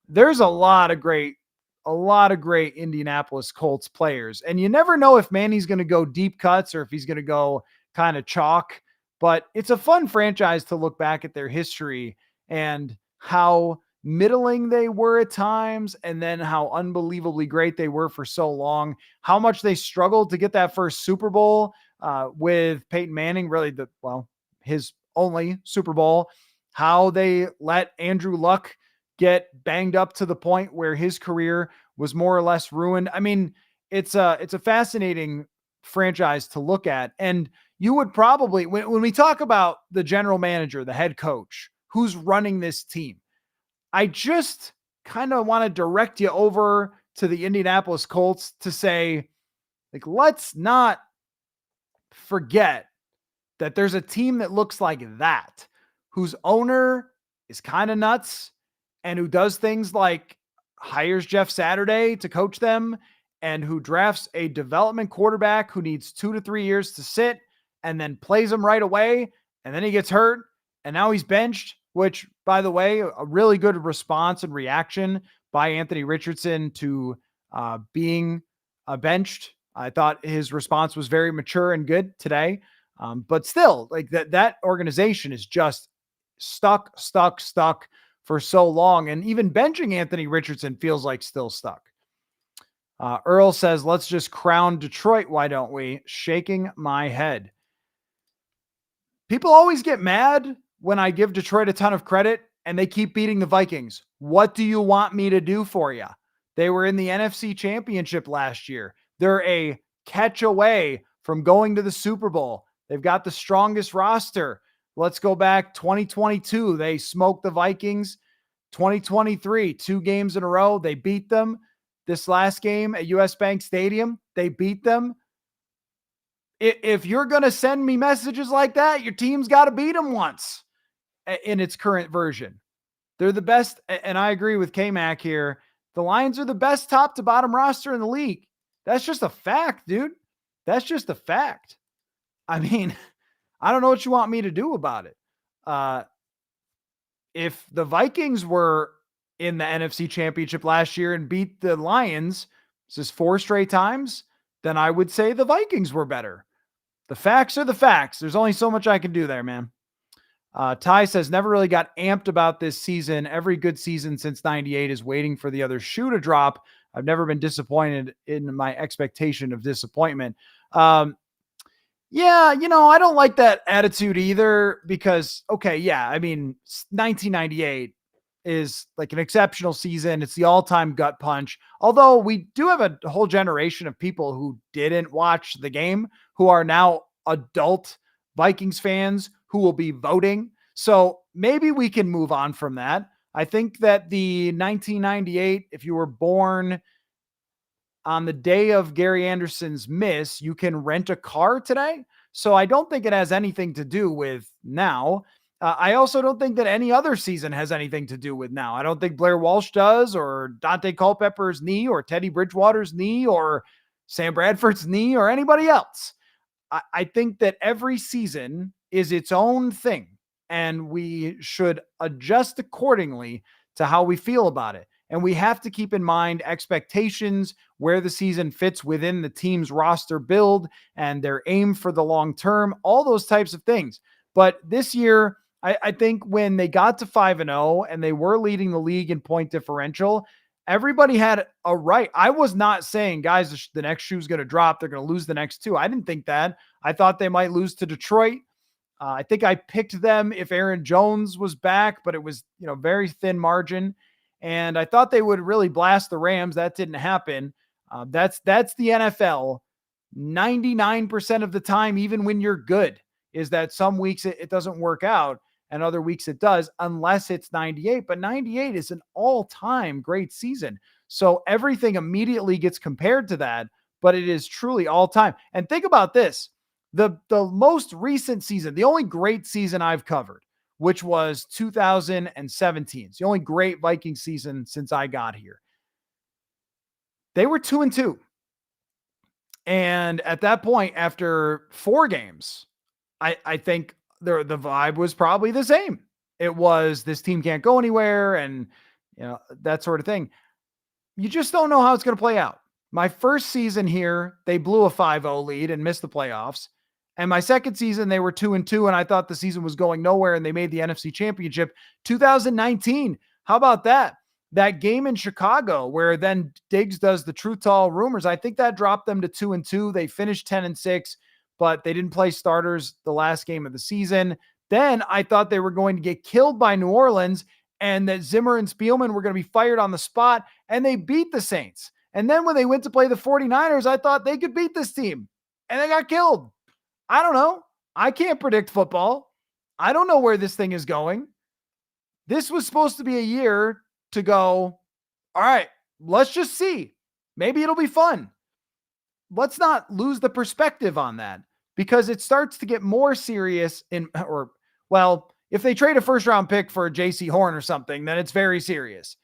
S1: There's a lot of great Indianapolis Colts players. And you never know if Manny's going to go deep cuts or if he's going to go kind of chalk, but it's a fun franchise to look back at their history and how middling they were at times, and then how unbelievably great they were for so long, how much they struggled to get that first Super Bowl with Peyton Manning, really his only Super Bowl, how they let Andrew Luck get banged up to the point where his career was more or less ruined. I mean, it's a fascinating franchise to look at. And you would probably, when we talk about the general manager, the head coach, who's running this team, I just kind of want to direct you over to the Indianapolis Colts to say, like, let's not forget that there's a team that looks like that, whose owner is kind of nuts and who does things like hires Jeff Saturday to coach them, and who drafts a development quarterback who needs 2 to 3 years to sit and then plays him right away. And then he gets hurt and now he's benched, which, by the way, a really good response and reaction by Anthony Richardson to being benched. I thought his response was very mature and good today. But still, like that organization is just stuck for so long. And even benching Anthony Richardson feels like still stuck. Earl says, let's just crown Detroit. Why don't we? Shaking my head. People always get mad when I give Detroit a ton of credit and they keep beating the Vikings. What do you want me to do for you? They were in the NFC Championship last year. They're a catch away from going to the Super Bowl. They've got the strongest roster. Let's go back 2022. They smoked the Vikings. 2023, 2 games in a row, they beat them. This last game at US Bank Stadium, they beat them. If you're going to send me messages like that, your team's got to beat them once in its current version. They're the best, and I agree with K-Mac here. The Lions are the best top to bottom roster in the league. That's just a fact, dude. That's just a fact. I mean, I don't know what you want me to do about it. If the Vikings were in the NFC Championship last year and beat the Lions, is this 4 straight times? then I would say the Vikings were better. The facts are the facts. There's only so much I can do there, man. Ty says, never really got amped about this season. Every good season since 98 is waiting for the other shoe to drop. I've never been disappointed in my expectation of disappointment. Yeah, I don't like that attitude either because, okay, yeah, I mean, 1998 is like an exceptional season. It's the all-time gut punch. Although we do have a whole generation of people who didn't watch the game who are now adult Vikings fans who will be voting. So maybe we can move on from that. I think that the 1998, if you were born on the day of Gary Anderson's miss, you can rent a car today. So I don't think it has anything to do with now. I also don't think that any other season has anything to do with now. I don't think Blair Walsh does, or Dante Culpepper's knee, or Teddy Bridgewater's knee, or Sam Bradford's knee, or anybody else. I think that every season is its own thing, and we should adjust accordingly to how we feel about it. And we have to keep in mind expectations, where the season fits within the team's roster build and their aim for the long term, all those types of things. But this year, I think when they got to 5-0 and they were leading the league in point differential, everybody had a right. I was not saying, guys, the next shoe's going to drop. They're going to lose the next two. I didn't think that. I thought they might lose to Detroit. I think I picked them if Aaron Jones was back, but it was, very thin margin. And I thought they would really blast the Rams. That didn't happen. That's the NFL. 99% of the time, even when you're good, is that some weeks it doesn't work out and other weeks it does, unless it's 98. But 98 is an all-time great season. So everything immediately gets compared to that, but it is truly all-time. And think about this. The most recent season, the only great season I've covered, which was 2017. It's the only great Viking season since I got here. They were 2-2. And at that point, after 4 games, I think the vibe was probably the same. It was, this team can't go anywhere, and that sort of thing. You just don't know how it's going to play out. My first season here, they blew a 5-0 lead and missed the playoffs. And my second season, they were 2-2, and I thought the season was going nowhere, and they made the NFC Championship. 2019, how about that? That game in Chicago where then Diggs does the truth to all rumors, I think that dropped them to 2-2. They finished 10-6, but they didn't play starters the last game of the season. Then I thought they were going to get killed by New Orleans and that Zimmer and Spielman were going to be fired on the spot, and they beat the Saints. And then when they went to play the 49ers, I thought they could beat this team, and they got killed. I don't know. I can't predict football. I don't know where this thing is going. This was supposed to be a year to go, all right, let's just see. Maybe it'll be fun. Let's not lose the perspective on that, because it starts to get more serious if they trade a first round pick for JC Horn or something, then it's very serious.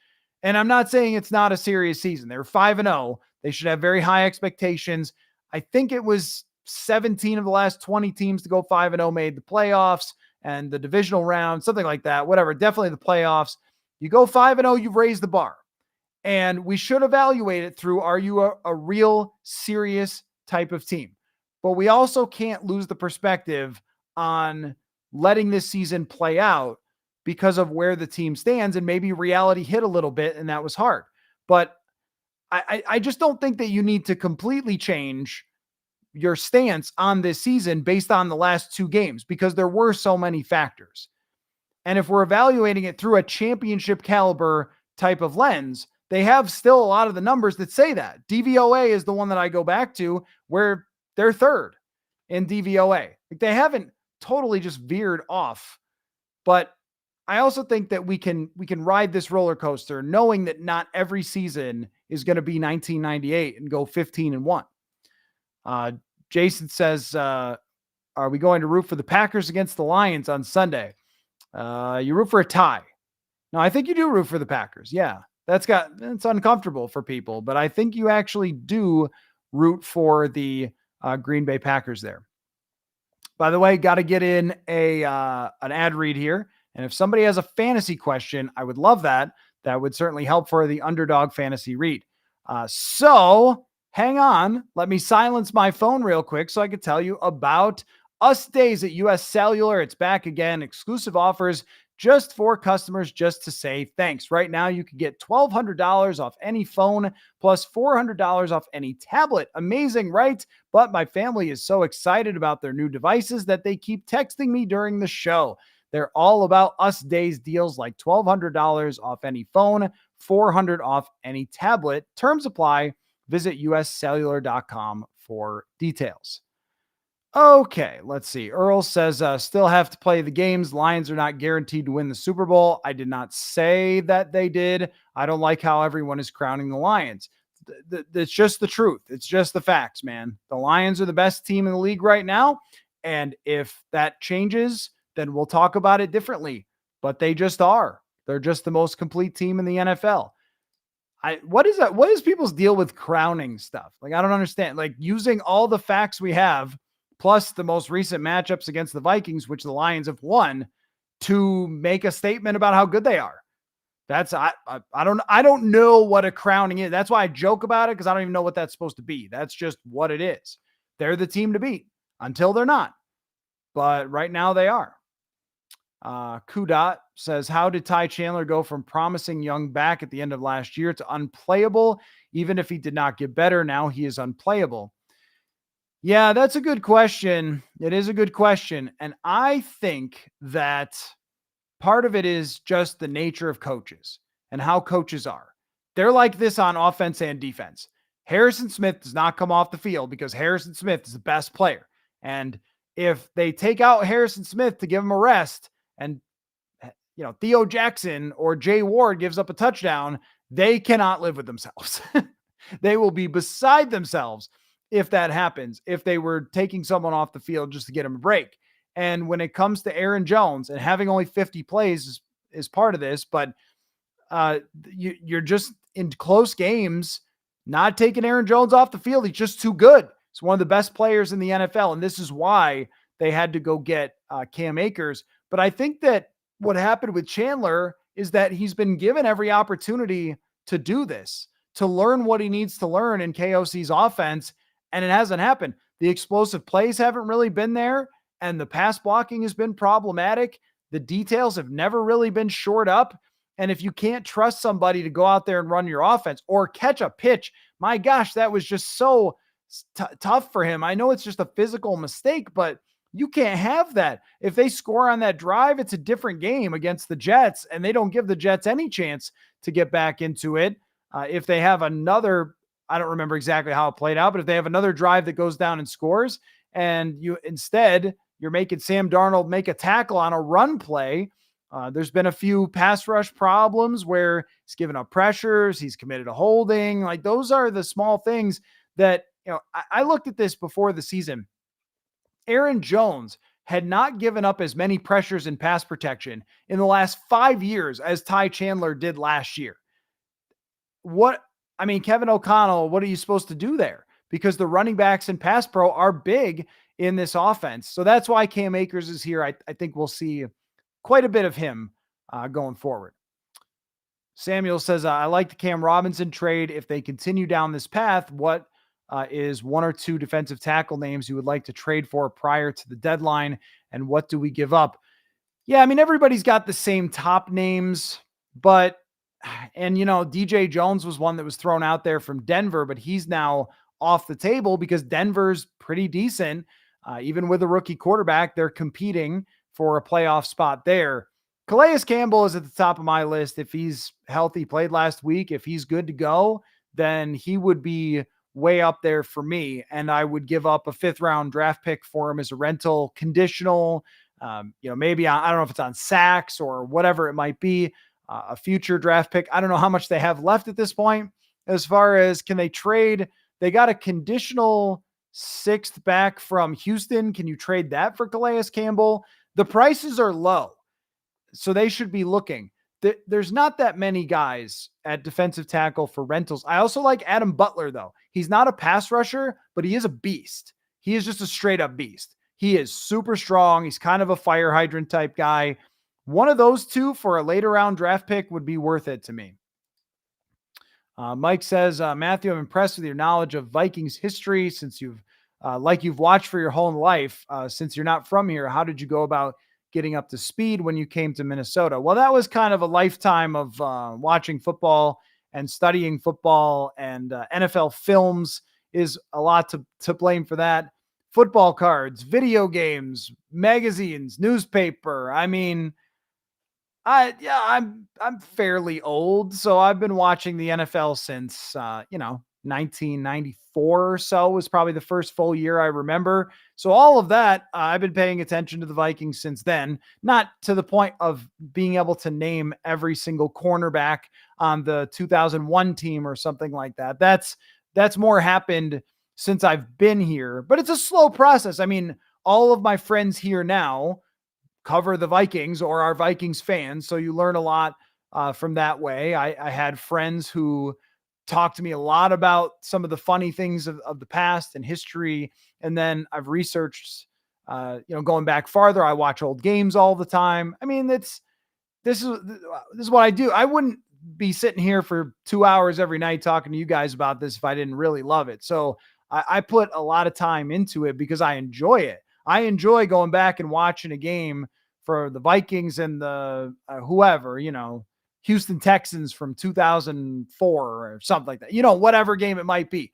S1: And I'm not saying it's not a serious season. They're 5-0. They should have very high expectations. I think it was 17 of the last 20 teams to go 5-0 made the playoffs and the divisional round, something like that, whatever, definitely the playoffs. You go 5-0, you've raised the bar. And we should evaluate it through, are you a real serious type of team? But we also can't lose the perspective on letting this season play out because of where the team stands, and maybe reality hit a little bit and that was hard. But I just don't think that you need to completely change your stance on this season based on the last 2 games, because there were so many factors. And if we're evaluating it through a championship caliber type of lens, they have still a lot of the numbers that say that. DVOA is the one that I go back to, where they're third in DVOA. Like, they haven't totally just veered off. But I also think that we can ride this roller coaster, knowing that not every season is going to be 1998 and go 15-1. Jason says, are we going to root for the Packers against the Lions on Sunday? You root for a tie. No, I think you do root for the Packers. Yeah, it's uncomfortable for people, but I think you actually do root for the Green Bay Packers there. By the way, got to get in an ad read here. And if somebody has a fantasy question, I would love that. That would certainly help for the Underdog Fantasy Read. So hang on. Let me silence my phone real quick so I can tell you about Us Days at US Cellular. It's back again. Exclusive offers just for customers, just to say thanks. Right now, you can get $1,200 off any phone plus $400 off any tablet. Amazing, right? But my family is so excited about their new devices that they keep texting me during the show. They're all about Us Days deals like $1,200 off any phone, $400 off any tablet. Terms apply. Visit uscellular.com for details. Okay, let's see. Earl says, still have to play the games. Lions are not guaranteed to win the Super Bowl. I did not say that they did. I don't like how everyone is crowning the Lions. It's just the truth. It's just the facts, man. The Lions are the best team in the league right now. And if that changes, then we'll talk about it differently. But they just are. They're just the most complete team in the NFL. What is that? What is people's deal with crowning stuff? Like, I don't understand. Like, using all the facts we have, plus the most recent matchups against the Vikings, which the Lions have won, to make a statement about how good they are. That's I don't know what a crowning is. That's why I joke about it, because I don't even know what that's supposed to be. That's just what it is. They're the team to beat until they're not. But right now they are. Kudot says, how did Ty Chandler go from promising young back at the end of last year to unplayable? Even if he did not get better, now he is unplayable. Yeah, that's a good question. It is a good question. And I think that part of it is just the nature of coaches and how coaches are. They're like this on offense and defense. Harrison Smith does not come off the field because Harrison Smith is the best player. And if they take out Harrison Smith to give him a rest, and Theo Jackson or Jay Ward gives up a touchdown, they cannot live with themselves. They will be beside themselves if that happens, if they were taking someone off the field just to get him a break. And when it comes to Aaron Jones, and having only 50 plays is part of this, but you're just in close games, not taking Aaron Jones off the field. He's just too good. He's one of the best players in the NFL. And this is why they had to go get Cam Akers. But I think that what happened with Chandler is that he's been given every opportunity to do this, to learn what he needs to learn in KOC's offense, and it hasn't happened. The explosive plays haven't really been there, and the pass blocking has been problematic. The details have never really been shored up. And if you can't trust somebody to go out there and run your offense or catch a pitch, my gosh, that was just so tough for him. I know it's just a physical mistake, but you can't have that. If they score on that drive, it's a different game against the Jets, and they don't give the Jets any chance to get back into it. If they have another, I don't remember exactly how it played out, but if they have another drive that goes down and scores, and you're making Sam Darnold make a tackle on a run play, there's been a few pass rush problems where he's given up pressures, he's committed a holding. Like, those are the small things that, I looked at this before the season. Aaron Jones had not given up as many pressures in pass protection in the last 5 years as Ty Chandler did last year. Kevin O'Connell, what are you supposed to do there? Because the running backs and pass pro are big in this offense. So that's why Cam Akers is here. I think we'll see quite a bit of him going forward. Samuel says, I like the Cam Robinson trade. If they continue down this path, what is one or two defensive tackle names you would like to trade for prior to the deadline? And what do we give up? Yeah, everybody's got the same top names, and DJ Jones was one that was thrown out there from Denver, but he's now off the table because Denver's pretty decent. Even with a rookie quarterback, they're competing for a playoff spot there. Calais Campbell is at the top of my list. If he's healthy, played last week, if he's good to go, then he would be way up there for me. And I would give up a 5th round draft pick for him as a rental conditional. Maybe I don't know if it's on sacks or whatever it might be, a future draft pick. I don't know how much they have left at this point. As far as can they trade, they got a conditional 6th back from Houston. Can you trade that for Calais Campbell? The prices are low, so they should be looking. There's not that many guys at defensive tackle for rentals. I also like Adam Butler, though. He's not a pass rusher, but he is a beast. He is just a straight up beast. He is super strong. He's kind of a fire hydrant type guy. One of those two for a later round draft pick would be worth it to me. Mike says, Matthew, I'm impressed with your knowledge of Vikings history since you've watched for your whole life. Since you're not from here, how did you go about getting up to speed when you came to Minnesota? Well, that was kind of a lifetime of watching football and studying football, and NFL films is a lot to blame for that. Football cards, video games, magazines, newspaper. I mean, I'm fairly old, so I've been watching the NFL since 1994 or so was probably the first full year I remember. So all of that, I've been paying attention to the Vikings since then. Not to the point of being able to name every single cornerback on the 2001 team or something like that. That's more happened since I've been here, but it's a slow process. I mean, all of my friends here now cover the Vikings or are Vikings fans. So you learn a lot from that way. I had friends who talked to me a lot about some of the funny things of the past and history. And then I've researched, going back farther. I watch old games all the time. I mean, this is what I do. I wouldn't be sitting here for 2 hours every night talking to you guys about this if I didn't really love it. So I put a lot of time into it because I enjoy it. I enjoy going back and watching a game for the Vikings and the whoever, Houston Texans from 2004 or something like that, whatever game it might be.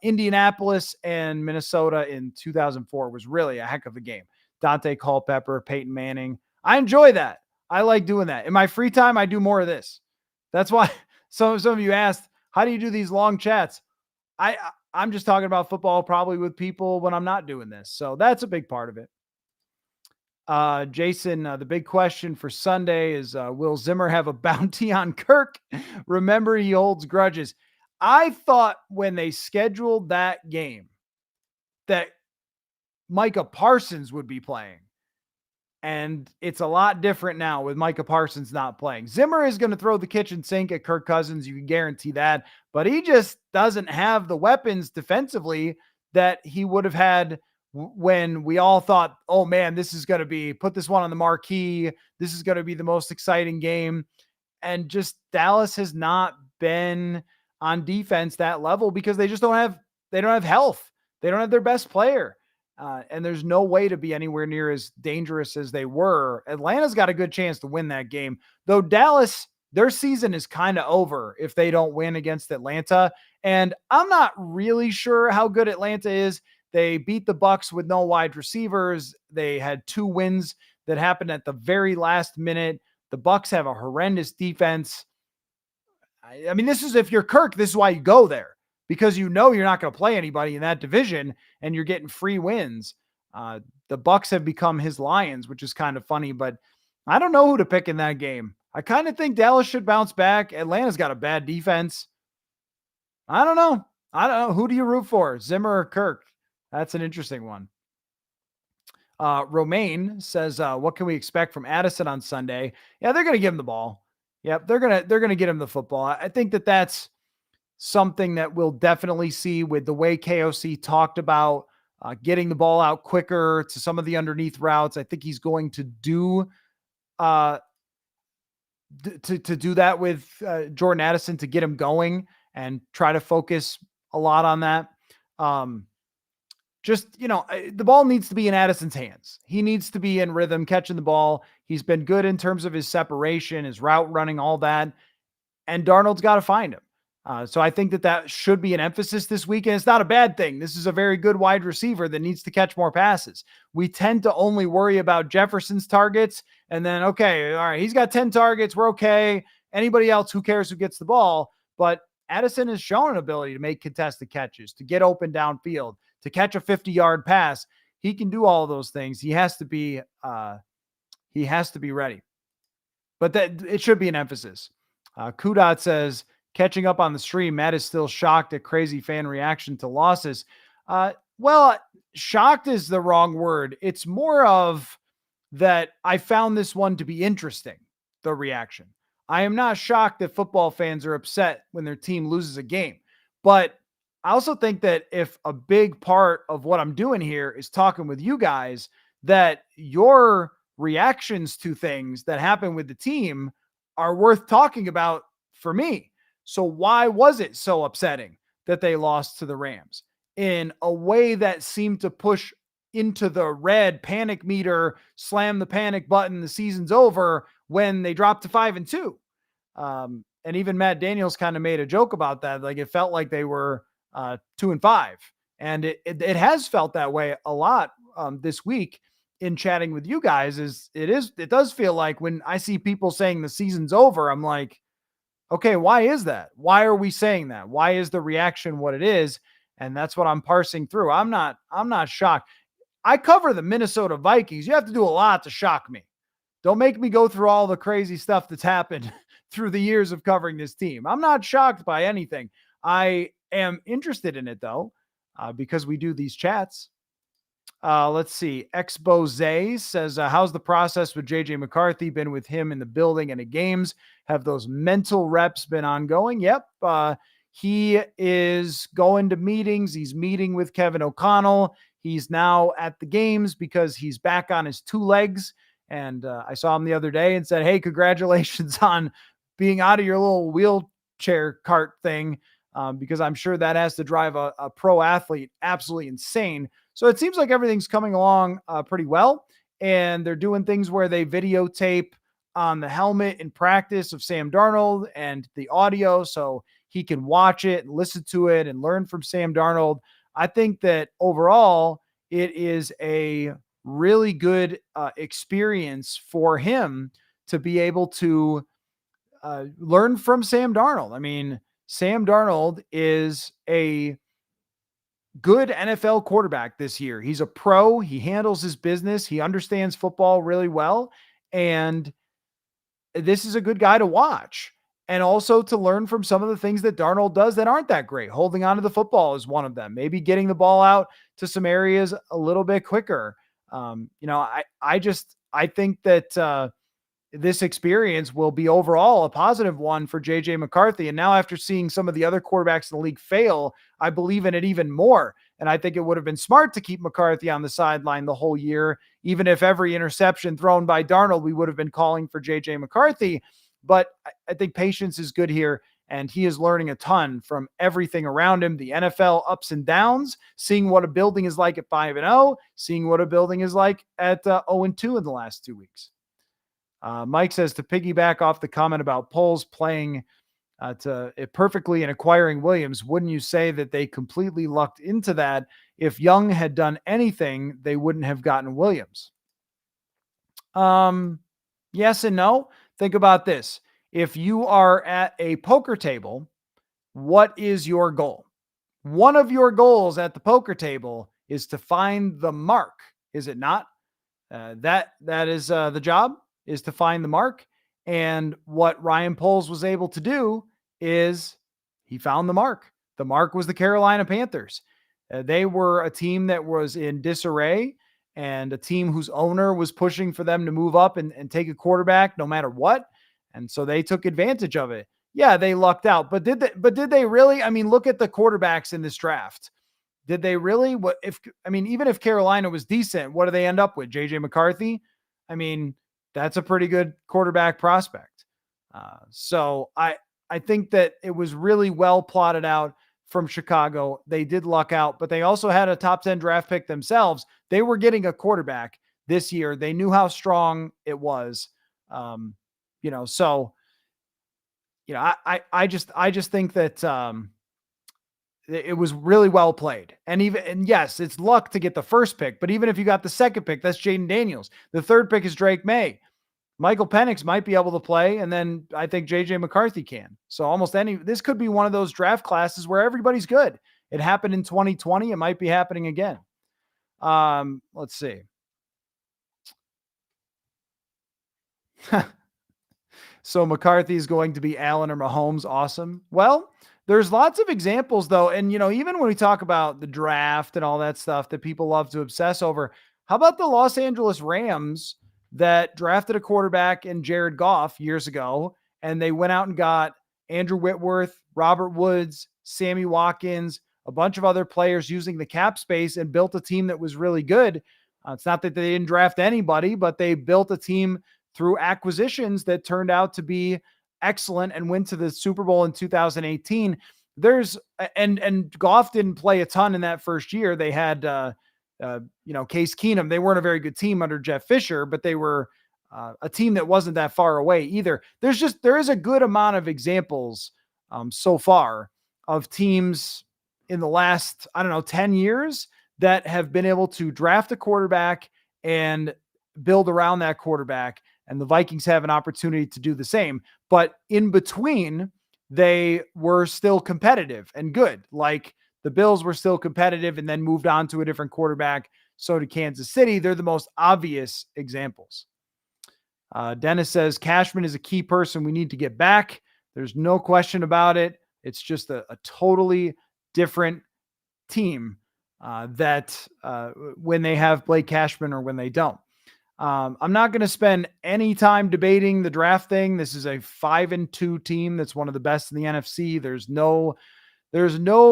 S1: Indianapolis and Minnesota in 2004 was really a heck of a game. Dante Culpepper, Peyton Manning. I enjoy that. I like doing that. In my free time, I do more of this. That's why some of you asked, how do you do these long chats? I'm just talking about football probably with people when I'm not doing this. So that's a big part of it. Jason, the big question for Sunday is, will Zimmer have a bounty on Kirk? Remember, he holds grudges. I thought when they scheduled that game that Micah Parsons would be playing. And it's a lot different now with Micah Parsons not playing. Zimmer is going to throw the kitchen sink at Kirk Cousins. You can guarantee that. But he just doesn't have the weapons defensively that he would have had when we all thought, oh man, this is going to be, put this one on the marquee. This is going to be the most exciting game. And just Dallas has not been on defense that level because they don't have health. They don't have their best player. And there's no way to be anywhere near as dangerous as they were. Atlanta's got a good chance to win that game. Though Dallas, their season is kind of over if they don't win against Atlanta. And I'm not really sure how good Atlanta is. They beat the Bucs with no wide receivers. They had 2 wins that happened at the very last minute. The Bucs have a horrendous defense. I mean, this is, if you're Kirk, this is why you go there. Because you're not going to play anybody in that division and you're getting free wins. The Bucs have become his Lions, which is kind of funny, but I don't know who to pick in that game. I kind of think Dallas should bounce back. Atlanta's got a bad defense. I don't know. Who do you root for? Zimmer or Kirk? That's an interesting one. Romaine says, what can we expect from Addison on Sunday? Yeah, they're going to give him the ball. Yep. They're going to get him the football. I think that's something that we'll definitely see with the way KOC talked about getting the ball out quicker to some of the underneath routes. I think he's going to do to do that with Jordan Addison to get him going and try to focus a lot on that. The ball needs to be in Addison's hands. He needs to be in rhythm, catching the ball. He's been good in terms of his separation, his route running, all that. And Darnold's got to find him. So I think that should be an emphasis this week. And it's not a bad thing. This is a very good wide receiver that needs to catch more passes. We tend to only worry about Jefferson's targets. And then, okay, all right, he's got 10 targets. We're okay. Anybody else, who cares who gets the ball? But Addison has shown an ability to make contested catches, to get open downfield, to catch a 50-yard pass. He can do all of those things. He has to be ready. But that it should be an emphasis. Kudot says, catching up on the stream, Matt is still shocked at crazy fan reaction to losses. Well, shocked is the wrong word. It's more of that I found this one to be interesting, the reaction. I am not shocked that football fans are upset when their team loses a game. But I also think that if a big part of what I'm doing here is talking with you guys, that your reactions to things that happen with the team are worth talking about for me. So why was it so upsetting that they lost to the Rams in a way that seemed to push into the red panic meter, slam the panic button, the season's over when they dropped to 5-2? And even Matt Daniels kind of made a joke about that. Like, it felt like they were 2-5. And it has felt that way a lot this week in chatting with you guys. It does feel like when I see people saying the season's over, I'm like, okay, why is that? Why are we saying that? Why is the reaction what it is? And that's what I'm parsing through. I'm not shocked. I cover the Minnesota Vikings. You have to do a lot to shock me. Don't make me go through all the crazy stuff that's happened through the years of covering this team. I'm not shocked by anything. I am interested in it, though, because we do these chats. Let's see. Expose says, how's the process with JJ McCarthy been with him in the building and in games? Have those mental reps been ongoing? Yep. He is going to meetings. He's meeting with Kevin O'Connell. He's now at the games because he's back on his two legs. And I saw him the other day and said, hey, congratulations on being out of your little wheelchair cart thing, because I'm sure that has to drive a pro athlete absolutely insane. So it seems like everything's coming along pretty well. And they're doing things where they videotape on the helmet in practice of Sam Darnold and the audio so he can watch it and listen to it and learn from Sam Darnold. I think that overall it is a really good experience for him to be able to learn from Sam Darnold. I mean, Sam Darnold is a good NFL quarterback this year. He's a pro. He handles his business. He understands football really well. And this is a good guy to watch. And also to learn from some of the things that Darnold does that aren't that great. Holding on to the football is one of them. Maybe getting the ball out to some areas a little bit quicker. I think that this experience will be overall a positive one for JJ McCarthy. And now, after seeing some of the other quarterbacks in the league fail, I believe in it even more. And I think it would have been smart to keep McCarthy on the sideline the whole year, even if every interception thrown by Darnold, we would have been calling for JJ McCarthy. But I think patience is good here. And he is learning a ton from everything around him, the NFL ups and downs, seeing what a building is like at 5-0, seeing what a building is like at 0-2 in the last 2 weeks. Mike says, to piggyback off the comment about Poles playing to it perfectly and acquiring Williams, wouldn't you say that they completely lucked into that? If Young had done anything, they wouldn't have gotten Williams. Yes and no. Think about this. If you are at a poker table, what is your goal? One of your goals at the poker table is to find the mark, is it not? That is the job, is to find the mark. And what Ryan Poles was able to do is he found the mark. The mark was the Carolina Panthers. They were a team that was in disarray and a team whose owner was pushing for them to move up and take a quarterback no matter what. And so they took advantage of it. Yeah, they lucked out, but did they really? I mean, look at the quarterbacks in this draft. Did they really? Even if Carolina was decent, what do they end up with? JJ McCarthy? I mean, that's a pretty good quarterback prospect. So I think that it was really well plotted out from Chicago. They did luck out, but they also had a top 10 draft pick themselves. They were getting a quarterback this year. They knew how strong it was. I just think that it was really well played. And yes, it's luck to get the first pick, but even if you got the second pick, that's Jaden Daniels. The third pick is Drake May. Michael Penix might be able to play, and then I think JJ McCarthy can. So this could be one of those draft classes where everybody's good. It happened in 2020. It might be happening again. Let's see. So McCarthy is going to be Allen or Mahomes. Awesome. Well, there's lots of examples though. And, even when we talk about the draft and all that stuff that people love to obsess over, how about the Los Angeles Rams that drafted a quarterback in Jared Goff years ago, and they went out and got Andrew Whitworth, Robert Woods, Sammy Watkins, a bunch of other players using the cap space, and built a team that was really good. It's not that they didn't draft anybody, but they built a team through acquisitions that turned out to be excellent and went to the Super Bowl in 2018. And Goff didn't play a ton in that first year. They had Case Keenum. They weren't a very good team under Jeff Fisher, but they were a team that wasn't that far away either. There is a good amount of examples so far of teams in the last, 10 years that have been able to draft a quarterback and build around that quarterback. And the Vikings have an opportunity to do the same. But in between, they were still competitive and good. Like the Bills were still competitive and then moved on to a different quarterback. So did Kansas City. They're the most obvious examples. Dennis says Cashman is a key person we need to get back. There's no question about it. It's just a totally different team that when they have Blake Cashman or when they don't. I'm not going to spend any time debating the draft thing. This is a 5-2 team that's one of the best in the NFC. There's no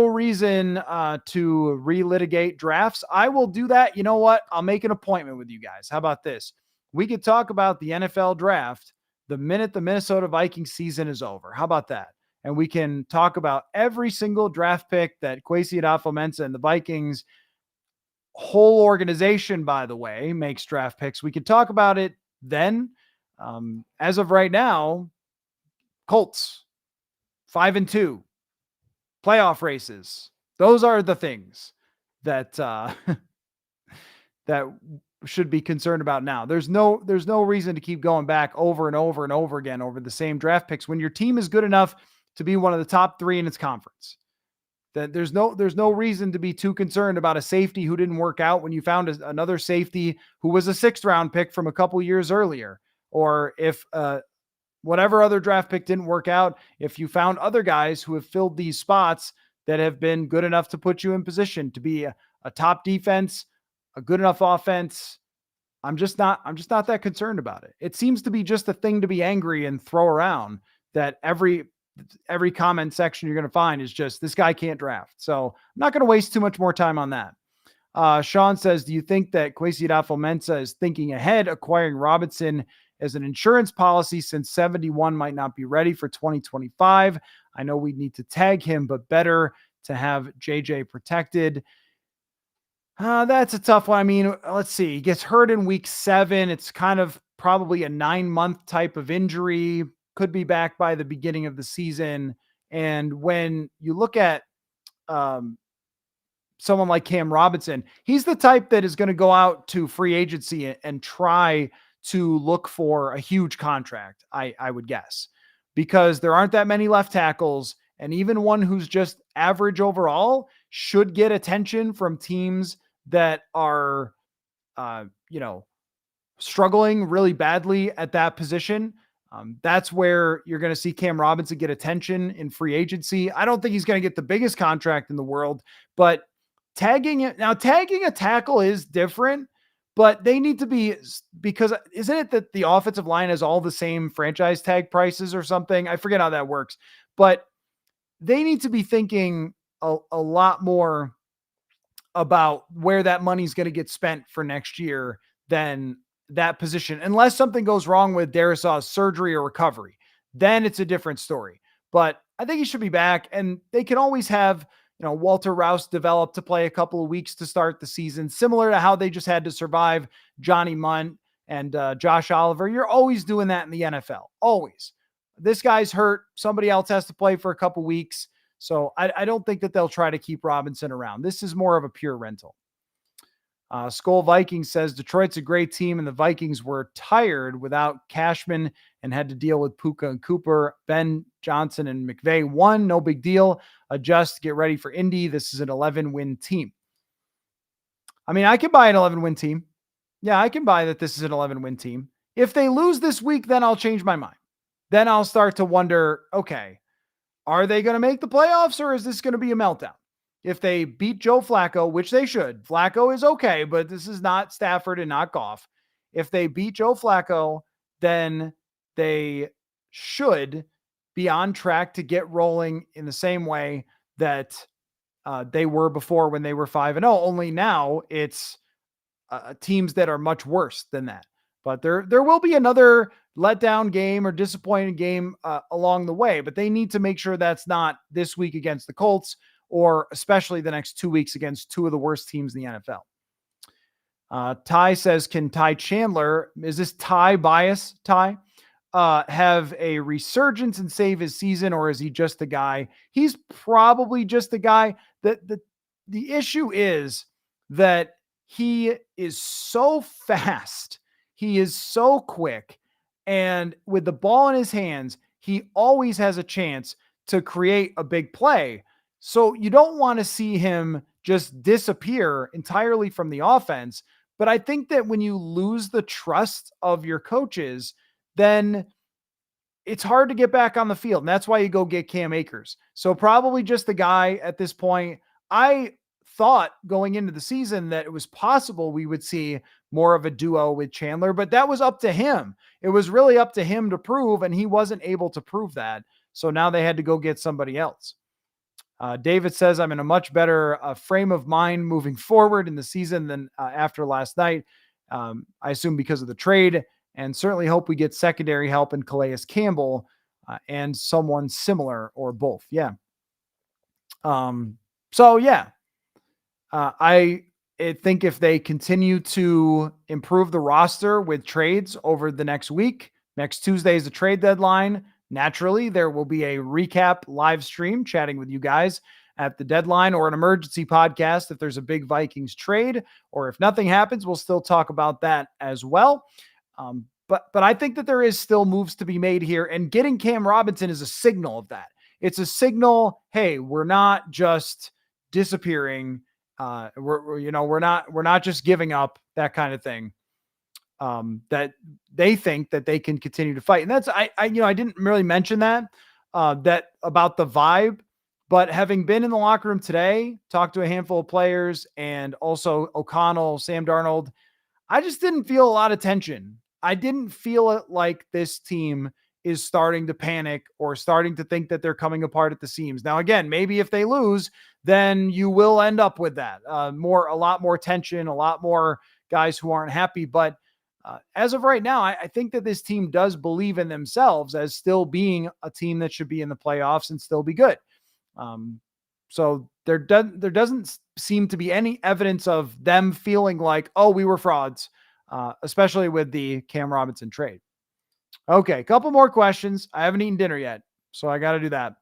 S1: reason to relitigate drafts. I will do that. You know what? I'll make an appointment with you guys. How about this? We could talk about the NFL draft the minute the Minnesota Vikings season is over. How about that? And we can talk about every single draft pick that Kwesi Adofo-Mensah and the Vikings whole organization, by the way, makes draft picks. We could talk about it then. As of right now, Colts 5-2 playoff races. Those are the things that that should be concerned about now. There's no reason to keep going back over and over and over again over the same draft picks when your team is good enough to be one of the top 3 in its conference. That there's no reason to be too concerned about a safety who didn't work out when you found another safety who was a 6th round pick from a couple years earlier, or if whatever other draft pick didn't work out, if you found other guys who have filled these spots that have been good enough to put you in position to be a top defense, a good enough offense. I'm just not that concerned about it. It seems to be just a thing to be angry and throw around, that every comment section you're going to find is just, this guy can't draft. So I'm not going to waste too much more time on that. Sean says, do you think that Kwesi Adofo-Mensah is thinking ahead, acquiring Robinson as an insurance policy since 71 might not be ready for 2025? I know we need to tag him, but better to have JJ protected. That's a tough one. I mean, let's see. He gets hurt in week 7. It's kind of probably a 9-month type of injury. Could be back by the beginning of the season. And when you look at someone like Cam Robinson, he's the type that is going to go out to free agency and try to look for a huge contract, I would guess, because there aren't that many left tackles. And even one who's just average overall should get attention from teams that are, struggling really badly at that position. That's where you're going to see Cam Robinson get attention in free agency. I don't think he's going to get the biggest contract in the world, but tagging a tackle is different, but they need to be, because isn't it that the offensive line has all the same franchise tag prices or something? I forget how that works, but they need to be thinking a lot more about where that money's going to get spent for next year than that position, unless something goes wrong with Darrisaw's surgery or recovery. Then it's a different story. But I think he should be back, and they can always have, Walter Rouse develop to play a couple of weeks to start the season, similar to how they just had to survive Johnny Munt and Josh Oliver. You're always doing that in the NFL. Always. This guy's hurt. Somebody else has to play for a couple weeks. So I don't think that they'll try to keep Robinson around. This is more of a pure rental. Skol Vikings says Detroit's a great team, and the Vikings were tired without Cashman and had to deal with Puka and Cooper. Ben Johnson and McVay won. No big deal. Adjust, get ready for Indy. This is an 11-win team. I mean, I can buy an 11-win team. Yeah, I can buy that this is an 11-win team. If they lose this week, then I'll change my mind. Then I'll start to wonder, okay, are they going to make the playoffs, or is this going to be a meltdown? If they beat Joe Flacco, which they should, Flacco is okay, but this is not Stafford and not Goff. If they beat Joe Flacco, then they should be on track to get rolling in the same way that they were before when they were 5-0. Only now it's teams that are much worse than that. But there will be another letdown game or disappointing game along the way, but they need to make sure that's not this week against the Colts or especially the next 2 weeks against two of the worst teams in the NFL. Ty says, can Ty Chandler, is this Ty bias, Ty, have a resurgence and save his season, or is he just a guy? He's probably just a guy. The issue is that he is so fast. He is so quick. And with the ball in his hands, he always has a chance to create a big play. So you don't want to see him just disappear entirely from the offense. But I think that when you lose the trust of your coaches, then it's hard to get back on the field. And that's why you go get Cam Akers. So probably just the guy at this point. I thought going into the season that it was possible we would see more of a duo with Chandler, but that was up to him. It was really up to him to prove, and he wasn't able to prove that. So now they had to go get somebody else. David says, I'm in a much better frame of mind moving forward in the season than after last night. I assume because of the trade, and certainly hope we get secondary help in Calais Campbell and someone similar or both. Yeah. I think if they continue to improve the roster with trades over the next week, next Tuesday is the trade deadline. Naturally, there will be a recap live stream chatting with you guys at the deadline, or an emergency podcast if there's a big Vikings trade, or if nothing happens, we'll still talk about that as well. But I think that there is still moves to be made here, and getting Cam Robinson is a signal of that. It's a signal. Hey, we're not just disappearing. We're not just giving up, that kind of thing. That they think that they can continue to fight. And that's, I didn't really mention that about the vibe, but having been in the locker room today, talked to a handful of players and also O'Connell, Sam Darnold, I just didn't feel a lot of tension. I didn't feel it like this team is starting to panic or starting to think that they're coming apart at the seams. Now, again, maybe if they lose, then you will end up with that a lot more tension, a lot more guys who aren't happy. But as of right now, I think that this team does believe in themselves as still being a team that should be in the playoffs and still be good. So there doesn't seem to be any evidence of them feeling like, oh, we were frauds, especially with the Cam Robinson trade. Okay, a couple more questions. I haven't eaten dinner yet, so I got to do that.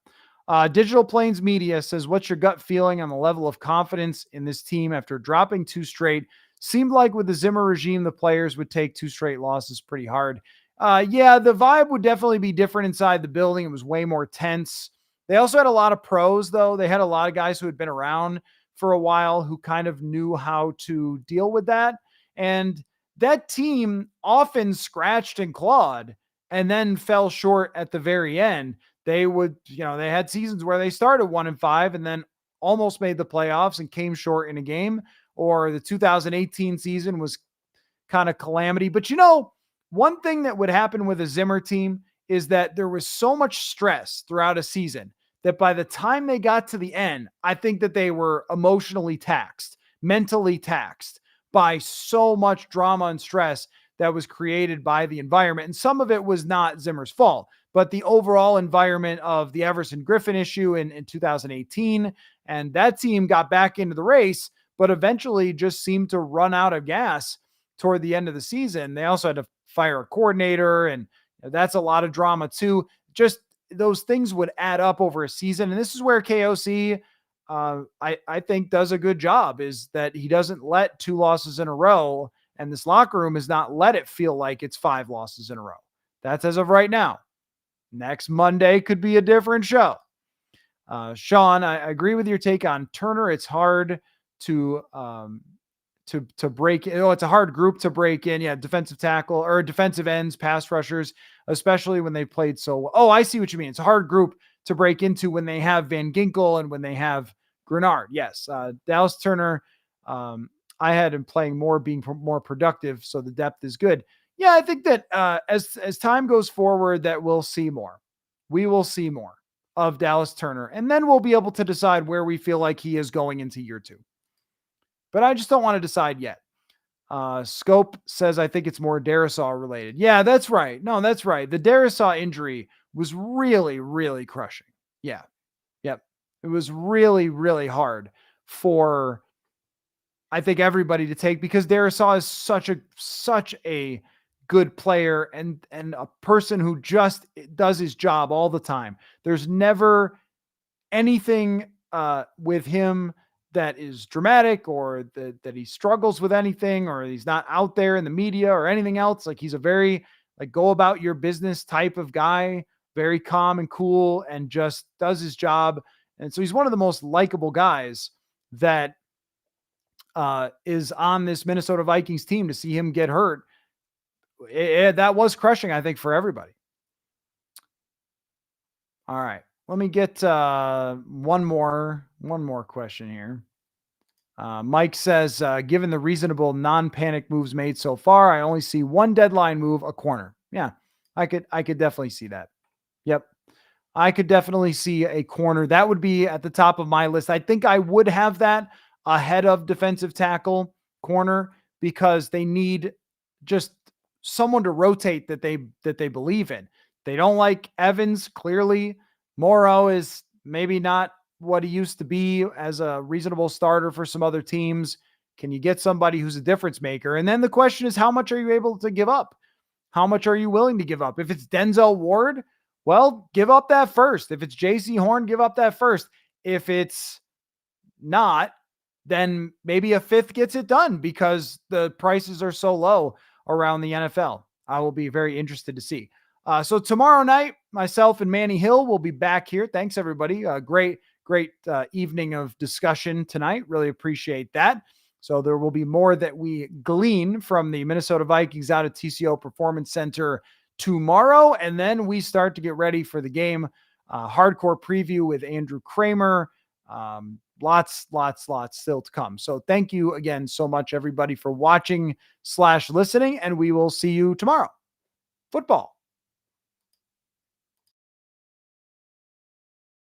S1: Digital Plains Media says, what's your gut feeling on the level of confidence in this team after dropping 2 straight? Seemed like with the Zimmer regime, the players would take 2 straight losses pretty hard. Yeah, the vibe would definitely be different inside the building. It was way more tense. They also had a lot of pros, though. They had a lot of guys who had been around for a while who kind of knew how to deal with that. And that team often scratched and clawed and then fell short at the very end. They had seasons where they started 1-5 and then almost made the playoffs and came short in a game. Or the 2018 season was kind of calamity. But one thing that would happen with a Zimmer team is that there was so much stress throughout a season that by the time they got to the end, I think that they were emotionally taxed, mentally taxed by so much drama and stress that was created by the environment. And some of it was not Zimmer's fault, but the overall environment of the Everson Griffin issue in 2018. And that team got back into the race, but eventually just seemed to run out of gas toward the end of the season. They also had to fire a coordinator, and that's a lot of drama too. Just those things would add up over a season. And this is where KOC, I think, does a good job, is that he doesn't let 2 losses in a row, and this locker room has not let it feel like it's 5 losses in a row. That's as of right now. Next Monday could be a different show. Sean, I agree with your take on Turner. It's hard to break. It's a hard group to break in. Yeah, defensive tackle or defensive ends, pass rushers, especially when they played so well. Oh, I see what you mean. It's a hard group to break into when they have Van Ginkel and when they have Grenard. Yes, Dallas Turner. I had him playing more, being more productive, so the depth is good. Yeah, I think that as time goes forward, that we'll see more. We will see more of Dallas Turner, and then we'll be able to decide where we feel like he is going into year 2. But I just don't want to decide yet. Scope says, I think it's more Darisaw related. Yeah, that's right. No, that's right. The Darisaw injury was really, really crushing. Yeah. Yep. It was really, really hard for, I think, everybody to take, because Darisaw is such a good player and a person who just does his job all the time. There's never anything with him that is dramatic, or that he struggles with anything, or he's not out there in the media or anything else. Like, he's a very, like, go about your business type of guy, very calm and cool, and just does his job. And so he's one of the most likable guys that is on this Minnesota Vikings team. To see him get hurt, that was crushing, I think, for everybody. All right. Let me get one more question here. Mike says, given the reasonable non-panic moves made so far, I only see one deadline move, a corner. Yeah, I could definitely see that. Yep. I could definitely see a corner. That would be at the top of my list. I think I would have that ahead of defensive tackle, corner, because they need just someone to rotate that they believe in. They don't like Evans, clearly. Morrow is maybe not what he used to be as a reasonable starter for some other teams. Can you get somebody who's a difference maker? And then the question is, how much are you able to give up? How much are you willing to give up? If it's Denzel Ward, well, give up that first. If it's JC Horn, give up that first. If it's not, then maybe a fifth gets it done, because the prices are so low around the NFL. I will be very interested to see. So tomorrow night, myself and Manny Hill will be back here. Thanks, everybody. Great evening of discussion tonight. Really appreciate that. So there will be more that we glean from the Minnesota Vikings out at TCO Performance Center tomorrow. And then we start to get ready for the game. Hardcore preview with Andrew Kramer. Lots still to come. So thank you again so much, everybody, for watching / listening, and we will see you tomorrow. Football